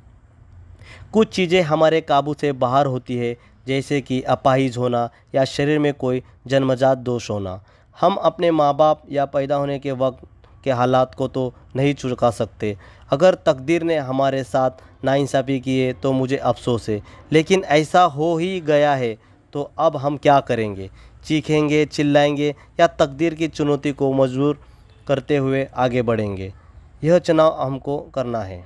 कुछ चीज़ें हमारे काबू से बाहर होती है, जैसे कि अपाहिज होना या शरीर में कोई जन्मजात दोष होना। हम अपने माँ बाप या पैदा होने के वक्त के हालात को तो नहीं चुका सकते। अगर तकदीर ने हमारे साथ नाइंसाफ़ी की है तो मुझे अफसोस है, लेकिन ऐसा हो ही गया है तो अब हम क्या करेंगे? चीखेंगे, चिल्लाएंगे या तकदीर की चुनौती को मजबूर करते हुए आगे बढ़ेंगे? यह चुनाव हमको करना है।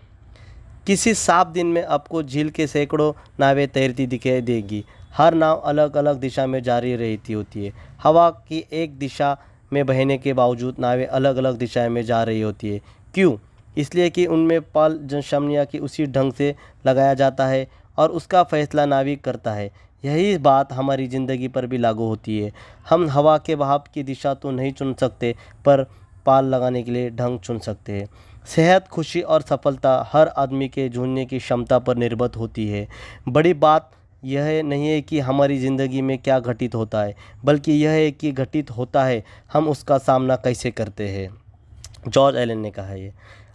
किसी साफ दिन में आपको झील के सैकड़ों नावें तैरती दिखाई देगी। हर नाव अलग अलग दिशा में जा रही होती है। हवा की एक दिशा में बहने के बावजूद नावें अलग अलग दिशाएं में जा रही होती है। क्यों? इसलिए कि उनमें पाल जनशमनिया की उसी ढंग से लगाया जाता है और उसका फैसला नाविक करता है। यही बात हमारी ज़िंदगी पर भी लागू होती है। हम हवा के बहाव की दिशा तो नहीं चुन सकते, पर पाल लगाने के लिए ढंग चुन सकते हैं। सेहत, खुशी और सफलता हर आदमी के जूझने की क्षमता पर निर्भर होती है। बड़ी बात यह नहीं है कि हमारी ज़िंदगी में क्या घटित होता है, बल्कि यह है कि घटित होता है हम उसका सामना कैसे करते हैं। जॉर्ज एलन ने कहा ये।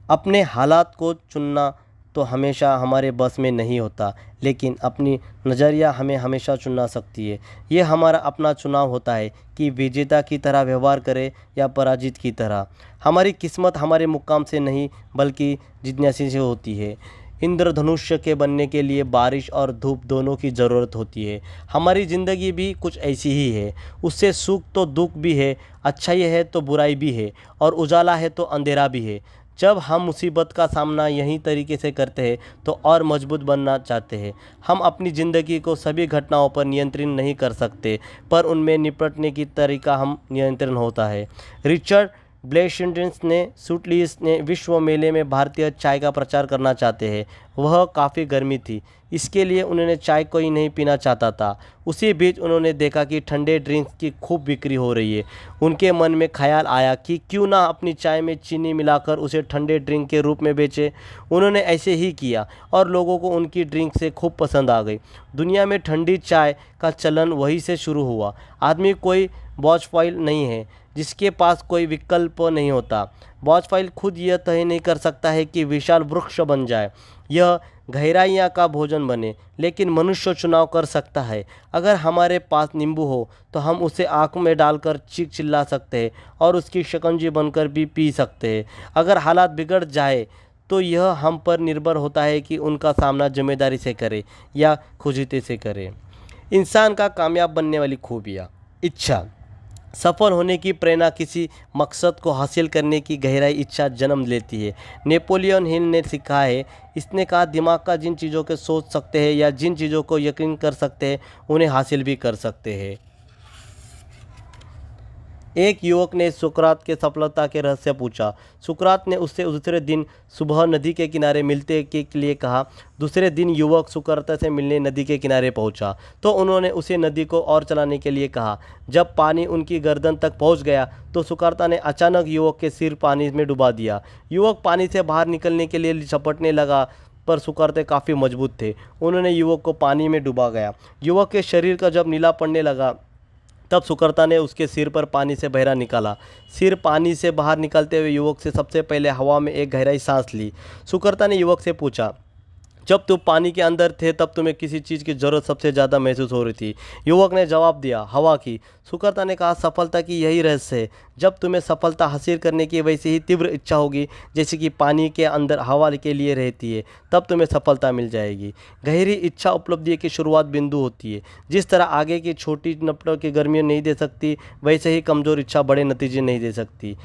अपने हालात को चुनना तो हमेशा हमारे बस में नहीं होता, लेकिन अपनी नज़रिया हमें हमेशा चुना सकती है। ये हमारा अपना चुनाव होता है कि विजेता की तरह व्यवहार करें या पराजित की तरह। हमारी किस्मत हमारे मुकाम से नहीं, बल्कि जिज्ञासा से होती है। इंद्रधनुष्य के बनने के लिए बारिश और धूप दोनों की ज़रूरत होती है। हमारी ज़िंदगी भी कुछ ऐसी ही है। उससे सुख तो दुख भी है, अच्छाई है तो बुराई भी है, और उजाला है तो अंधेरा भी है। जब हम मुसीबत का सामना यही तरीके से करते हैं तो और मजबूत बनना चाहते हैं। हम अपनी ज़िंदगी को सभी घटनाओं पर नियंत्रण नहीं कर सकते, पर उनमें निपटने की तरीका हम नियंत्रण होता है। रिचर्ड ब्लेसिंड्रिस ने सूटलीस ने विश्व मेले में भारतीय चाय का प्रचार करना चाहते हैं। वह काफ़ी गर्मी थी, इसके लिए उन्होंने चाय कोई नहीं पीना चाहता था। उसी बीच उन्होंने देखा कि ठंडे ड्रिंक्स की खूब बिक्री हो रही है। उनके मन में ख्याल आया कि क्यों ना अपनी चाय में चीनी मिलाकर उसे ठंडे ड्रिंक के रूप में बेचे। उन्होंने ऐसे ही किया और लोगों को उनकी ड्रिंक से खूब पसंद आ गई। दुनिया में ठंडी चाय का चलन वहीं से शुरू हुआ। आदमी कोई बॉचफॉइल नहीं है जिसके पास कोई विकल्प नहीं होता। बॉचफॉइल खुद यह तय नहीं कर सकता है कि विशाल वृक्ष बन जाए, यह गहराइयाँ का भोजन बने, लेकिन मनुष्य चुनाव कर सकता है। अगर हमारे पास नींबू हो तो हम उसे आँख में डालकर चीख चिल्ला सकते हैं और उसकी शिकंजी बनकर भी पी सकते हैं। अगर हालात बिगड़ जाए तो यह हम पर निर्भर होता है कि उनका सामना जिम्मेदारी से करें या खुजते से करें। इंसान का कामयाब बनने वाली खूबियाँ। इच्छा। सफल होने की प्रेरणा किसी मकसद को हासिल करने की गहराई इच्छा जन्म लेती है। नेपोलियन हिल ने सिखा है, इसने कहा, दिमाग का जिन चीज़ों के सोच सकते हैं या जिन चीज़ों को यकीन कर सकते हैं उन्हें हासिल भी कर सकते हैं। एक युवक ने सुकरात के सफलता के रहस्य पूछा। सुकरात ने उससे दूसरे दिन सुबह नदी के किनारे मिलते के लिए कहा। दूसरे दिन युवक सुकरात से मिलने नदी के किनारे पहुंचा तो उन्होंने उसे नदी को और चलाने के लिए कहा। जब पानी उनकी गर्दन तक पहुंच गया तो सुकरात ने अचानक युवक के सिर पानी में डुबा दिया। युवक पानी से बाहर निकलने के लिए झपटने लगा, पर सुकराते काफ़ी मजबूत थे। उन्होंने युवक को पानी में डुबा गया। युवक के शरीर का जब नीला पड़ने लगा तब सुकराता ने उसके सिर पर पानी से बहरा निकाला। सिर पानी से बाहर निकलते हुए युवक से सबसे पहले हवा में एक गहराई सांस ली। सुकराता ने युवक से पूछा, जब तुम पानी के अंदर थे तब तुम्हें किसी चीज़ की ज़रूरत सबसे ज़्यादा महसूस हो रही थी? युवक ने जवाब दिया, हवा की। सुकराता ने कहा, सफलता की यही रहस्य है। जब तुम्हें सफलता हासिल करने की वैसे ही तीव्र इच्छा होगी जैसे कि पानी के अंदर हवा के लिए रहती है, तब तुम्हें सफलता मिल जाएगी। गहरी इच्छा उपलब्धि की शुरुआत बिंदु होती है। जिस तरह आगे की छोटी नपटों की गर्मी नहीं दे सकती, वैसे ही कमज़ोर इच्छा बड़े नतीजे नहीं दे सकती।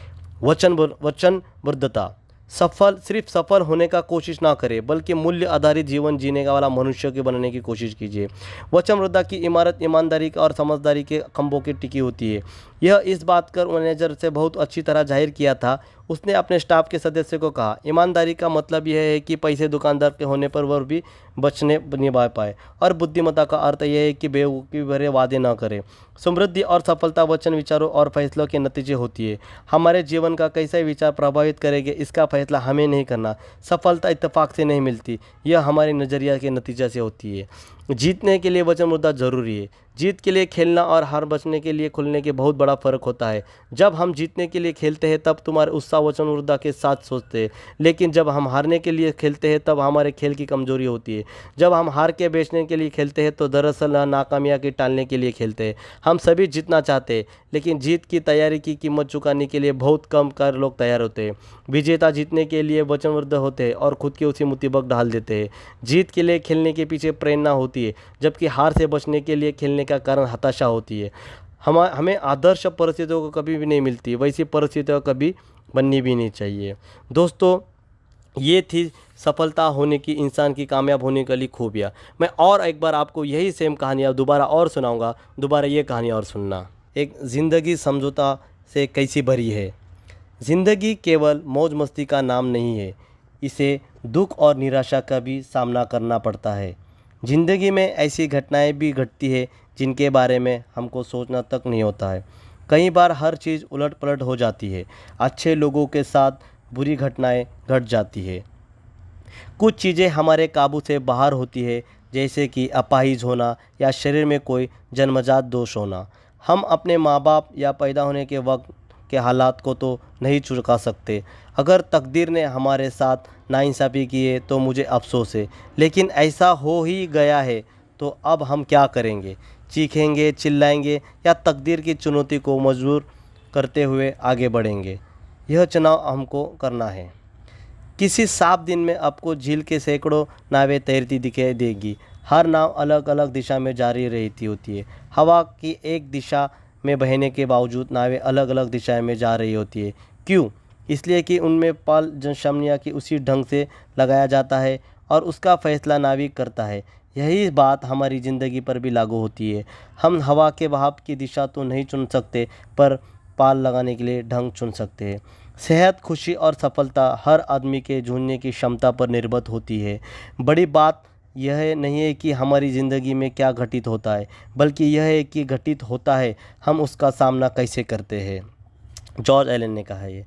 वचनबद्धता। सिर्फ सफल होने का कोशिश ना करें, बल्कि मूल्य आधारित जीवन जीने का वाला मनुष्य के बनने की कोशिश कीजिए। वचनबद्धता की इमारत ईमानदारी और समझदारी के खंभों की टिकी होती है। यह इस बात कर मैनेजर से बहुत अच्छी तरह जाहिर किया था। उसने अपने स्टाफ के सदस्य को कहा, ईमानदारी का मतलब यह है कि पैसे दुकानदार के होने पर वह भी बचने निभा पाए, और बुद्धिमत्ता का अर्थ यह है कि बेवकूफ़ी भरे वादे ना करें। समृद्धि और सफलता वचन, विचारों और फैसलों के नतीजे होती है। हमारे जीवन का कैसे विचार प्रभावित करेंगे इसका फैसला हमें नहीं करना। सफलता इत्तेफाक से नहीं मिलती, यह हमारे नज़रिया के नतीजे से होती है। जीतने के लिए वचन मुद्दा ज़रूरी है। जीत के लिए खेलना और हार बचने के लिए खुलने के बहुत बड़ा फ़र्क होता है। जब हम जीतने के लिए खेलते हैं तब तुम्हारे उत्साह वचन मुद्दा के साथ सोचते हैं, लेकिन जब हम हारने के लिए खेलते हैं तब हमारे खेल की कमज़ोरी होती है। जब हम हार के बेचने के लिए खेलते हैं तो दरअसल नाकामयाबी की टालने के लिए खेलते हैं। हम सभी जीतना चाहते हैं, लेकिन जीत की तैयारी की कीमत चुकाने के लिए बहुत कम कर लोग तैयार होते हैं। विजेता जीतने के लिए वचनबद्ध होते हैं और खुद की उसी मुसीबत ढाल देते हैं। जीत के लिए खेलने के पीछे प्रेरणा होती है, जबकि हार से बचने के लिए खेलने का कारण हताशा होती है। हमें आदर्श परिस्थितियों को कभी भी नहीं मिलती, वैसी परिस्थितियाँ कभी बननी भी नहीं चाहिए। दोस्तों, ये थी सफलता होने की, इंसान की कामयाब होने के लिए खूबियाँ। मैं और एक बार आपको यही सेम कहानियाँ दोबारा और सुनाऊंगा। दोबारा ये कहानी और सुनना। एक ज़िंदगी समझौता से कैसी भरी है। ज़िंदगी केवल मौज मस्ती का नाम नहीं है, इसे दुख और निराशा का भी सामना करना पड़ता है। ज़िंदगी में ऐसी घटनाएं भी घटती है जिनके बारे में हमको सोचना तक नहीं होता है। कई बार हर चीज़ उलट पलट हो जाती है। अच्छे लोगों के साथ बुरी घटनाएं घट जाती है। कुछ चीज़ें हमारे काबू से बाहर होती है, जैसे कि अपाहिज होना या शरीर में कोई जन्मजात दोष होना। हम अपने माँ बाप या पैदा होने के वक्त के हालात को तो नहीं चुका सकते। अगर तकदीर ने हमारे साथ नाइंसाफ़ी की है तो मुझे अफसोस है, लेकिन ऐसा हो ही गया है तो अब हम क्या करेंगे? चीखेंगे, चिल्लाएंगे या तकदीर की चुनौती को मजबूर करते हुए आगे बढ़ेंगे? यह चुनाव हमको करना है। किसी साफ दिन में आपको झील के सैकड़ों नावें तैरती दिखाई देगी। हर नाव अलग अलग दिशा में जारी रहती होती है। हवा की एक दिशा में बहने के बावजूद नावें अलग अलग दिशाएं में जा रही होती है। क्यों? इसलिए कि उनमें पाल जनशमनिया की उसी ढंग से लगाया जाता है और उसका फैसला नाविक करता है। यही बात हमारी ज़िंदगी पर भी लागू होती है। हम हवा के बहाव की दिशा तो नहीं चुन सकते, पर पाल लगाने के लिए ढंग चुन सकते हैं। सेहत, खुशी और सफलता हर आदमी के जूझने की क्षमता पर निर्भर होती है। बड़ी बात यह नहीं है कि हमारी ज़िंदगी में क्या घटित होता है, बल्कि यह है कि घटित होता है हम उसका सामना कैसे करते हैं। जॉर्ज एलन ने कहा है,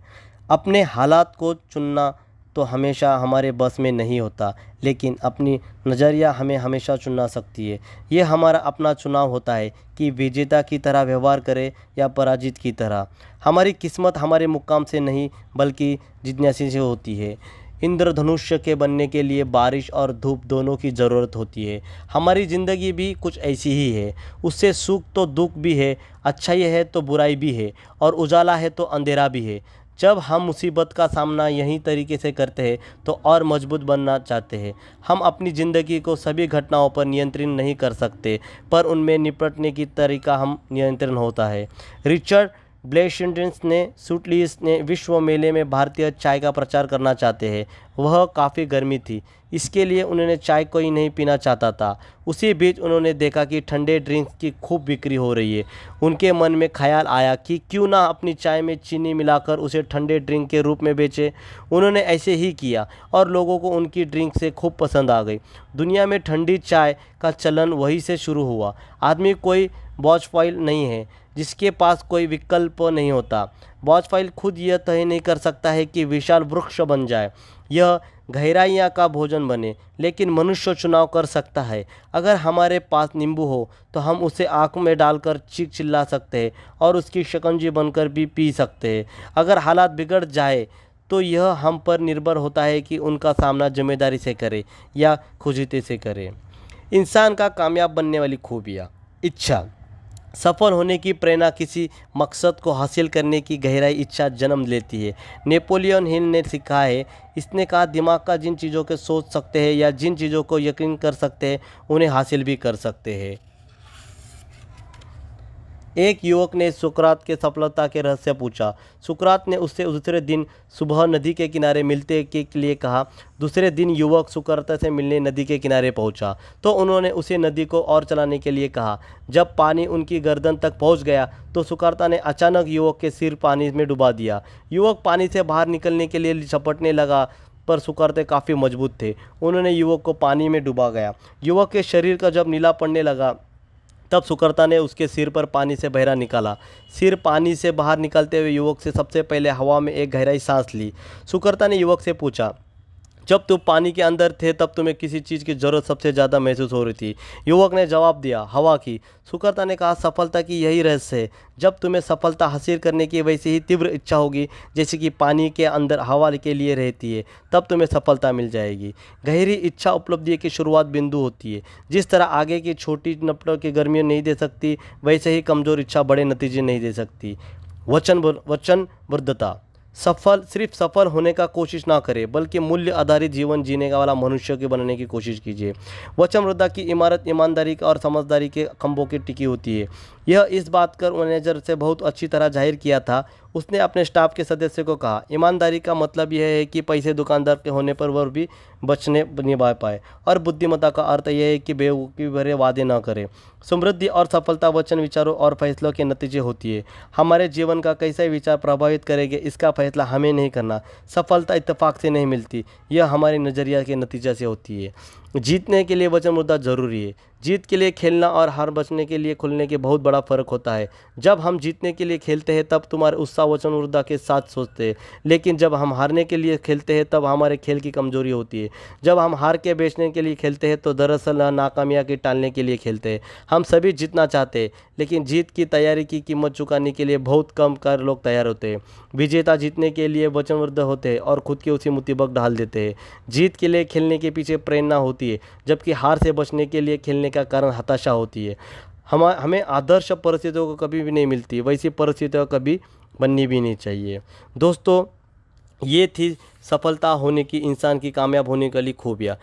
अपने हालात को चुनना तो हमेशा हमारे बस में नहीं होता, लेकिन अपनी नज़रिया हमें हमेशा चुना सकती है। ये हमारा अपना चुनाव होता है कि विजेता की तरह व्यवहार करें या पराजित की तरह। हमारी किस्मत हमारे मुकाम से नहीं बल्कि जिज्ञासा से होती है। इंद्रधनुष्य के बनने के लिए बारिश और धूप दोनों की ज़रूरत होती है। हमारी ज़िंदगी भी कुछ ऐसी ही है। उससे सुख तो दुख भी है, अच्छाई है तो बुराई भी है, और उजाला है तो अंधेरा भी है। जब हम मुसीबत का सामना यही तरीके से करते हैं तो और मजबूत बनना चाहते हैं। हम अपनी ज़िंदगी को सभी घटनाओं पर नियंत्रण नहीं कर सकते, पर उनमें निपटने की तरीका हम नियंत्रण होता है। रिचर्ड ब्लेशेंड्रिस ने सूटलीस ने विश्व मेले में भारतीय चाय का प्रचार करना चाहते हैं। वह काफ़ी गर्मी थी, इसके लिए उन्होंने चाय को ही नहीं पीना चाहता था। उसी बीच उन्होंने देखा कि ठंडे ड्रिंक्स की खूब बिक्री हो रही है। उनके मन में ख्याल आया कि क्यों ना अपनी चाय में चीनी मिलाकर उसे ठंडे ड्रिंक के रूप में बेचे। उन्होंने ऐसे ही किया और लोगों को उनकी ड्रिंक से खूब पसंद आ गई। दुनिया में ठंडी चाय का चलन वहीं से शुरू हुआ। आदमी कोई वॉचफॉइल नहीं है जिसके पास कोई विकल्प नहीं होता। वॉचफॉइल खुद यह तय नहीं कर सकता है कि विशाल वृक्ष बन जाए, यह गहराइयाँ का भोजन बने, लेकिन मनुष्य चुनाव कर सकता है। अगर हमारे पास नींबू हो तो हम उसे आँख में डालकर चीख चिल्ला सकते हैं और उसकी शिकंजी बनकर भी पी सकते हैं। अगर हालात बिगड़ जाए तो यह हम पर निर्भर होता है कि उनका सामना जिम्मेदारी से करें या खुजते से करें। इंसान का कामयाब बनने वाली खूबियाँ। इच्छा। सफल होने की प्रेरणा किसी मकसद को हासिल करने की गहराई इच्छा जन्म लेती है। नेपोलियन हिल ने सिखा है, इसने कहा, दिमाग का जिन चीज़ों के सोच सकते हैं या जिन चीज़ों को यकीन कर सकते हैं उन्हें हासिल भी कर सकते हैं। एक युवक ने सुकरात के सफलता के रहस्य पूछा। सुकरात ने उससे दूसरे दिन सुबह नदी के किनारे मिलते के लिए कहा। दूसरे दिन युवक सुकरात से मिलने नदी के किनारे पहुंचा तो उन्होंने उसे नदी को और चलाने के लिए कहा। जब पानी उनकी गर्दन तक पहुंच गया तो सुकरात ने अचानक युवक के सिर पानी में डुबा दिया। युवक पानी से बाहर निकलने के लिए झपटने लगा, पर सुकरात काफ़ी मजबूत थे। उन्होंने युवक को पानी में डुबा गया। युवक के शरीर का जब नीला पड़ने लगा तब सुकरात ने उसके सिर पर पानी से बहरा निकाला। सिर पानी से बाहर निकलते हुए युवक से सबसे पहले हवा में एक गहराई सांस ली। सुकरात ने युवक से पूछा, जब तुम पानी के अंदर थे तब तुम्हें किसी चीज़ की ज़रूरत सबसे ज़्यादा महसूस हो रही थी। युवक ने जवाब दिया, हवा की। सुकर्ता ने कहा, सफलता की यही रहस्य है। जब तुम्हें सफलता हासिल करने की वैसे ही तीव्र इच्छा होगी जैसे कि पानी के अंदर हवा के लिए रहती है, तब तुम्हें सफलता मिल जाएगी। गहरी इच्छा उपलब्धि की शुरुआत बिंदु होती है। जिस तरह आगे की छोटी नपटों की गर्मी नहीं दे सकती, वैसे ही कमज़ोर इच्छा बड़े नतीजे नहीं दे सकती। वचनबद्धता। सिर्फ सफल होने का कोशिश ना करें, बल्कि मूल्य आधारित जीवन जीने का वाला मनुष्य के बनने की कोशिश कीजिए। वचनबद्धता की इमारत ईमानदारी और समझदारी के खंभों की टिकी होती है। यह इस बात कर मैनेजर से बहुत अच्छी तरह जाहिर किया था। उसने अपने स्टाफ के सदस्य को कहा, ईमानदारी का मतलब यह है कि पैसे दुकानदार के होने पर वह भी बचने निभा पाए, और बुद्धिमत्ता का अर्थ यह है कि बेवकूफ़ी भरे वादे न करें। समृद्धि और सफलता वचन, विचारों और फैसलों के नतीजे होती है। हमारे जीवन का कैसे विचार प्रभावित करेंगे, इसका फैसला हमें नहीं करना। सफलता इत्तेफाक से नहीं मिलती, यह हमारे नज़रिया के नतीजे से होती है। जीतने के लिए वचनबद्धता जरूरी है। जीत के लिए खेलना और हार बचने के लिए खुलने के बहुत बड़ा फ़र्क होता है। जब हम जीतने के लिए खेलते हैं तब तुम्हारे उत्साह वचनबद्धता के साथ सोचते हैं, लेकिन जब हम हारने के लिए खेलते हैं तब हमारे खेल की कमजोरी होती है। जब हम हार के बेचने के लिए खेलते हैं तो दरअसल नाकामयाबी के टालने के लिए खेलते हैं। हम सभी जीतना चाहते हैं, लेकिन जीत की तैयारी की कीमत चुकाने के लिए बहुत कम कर लोग तैयार होते हैं। विजेता जीतने के लिए वचनबद्ध होते हैं और खुद की उसी मुसीबत डाल देते हैं। जीत के लिए खेलने के पीछे प्रेरणा होती है, जबकि हार से बचने के लिए खेलने का कारण हताशा होती है। हमें आदर्श परिस्थितियों को कभी भी नहीं मिलती, वैसी परिस्थितियाँ कभी बननी भी नहीं चाहिए। दोस्तों, ये थी सफलता होने की, इंसान की कामयाब होने के लिए खूबियाँ।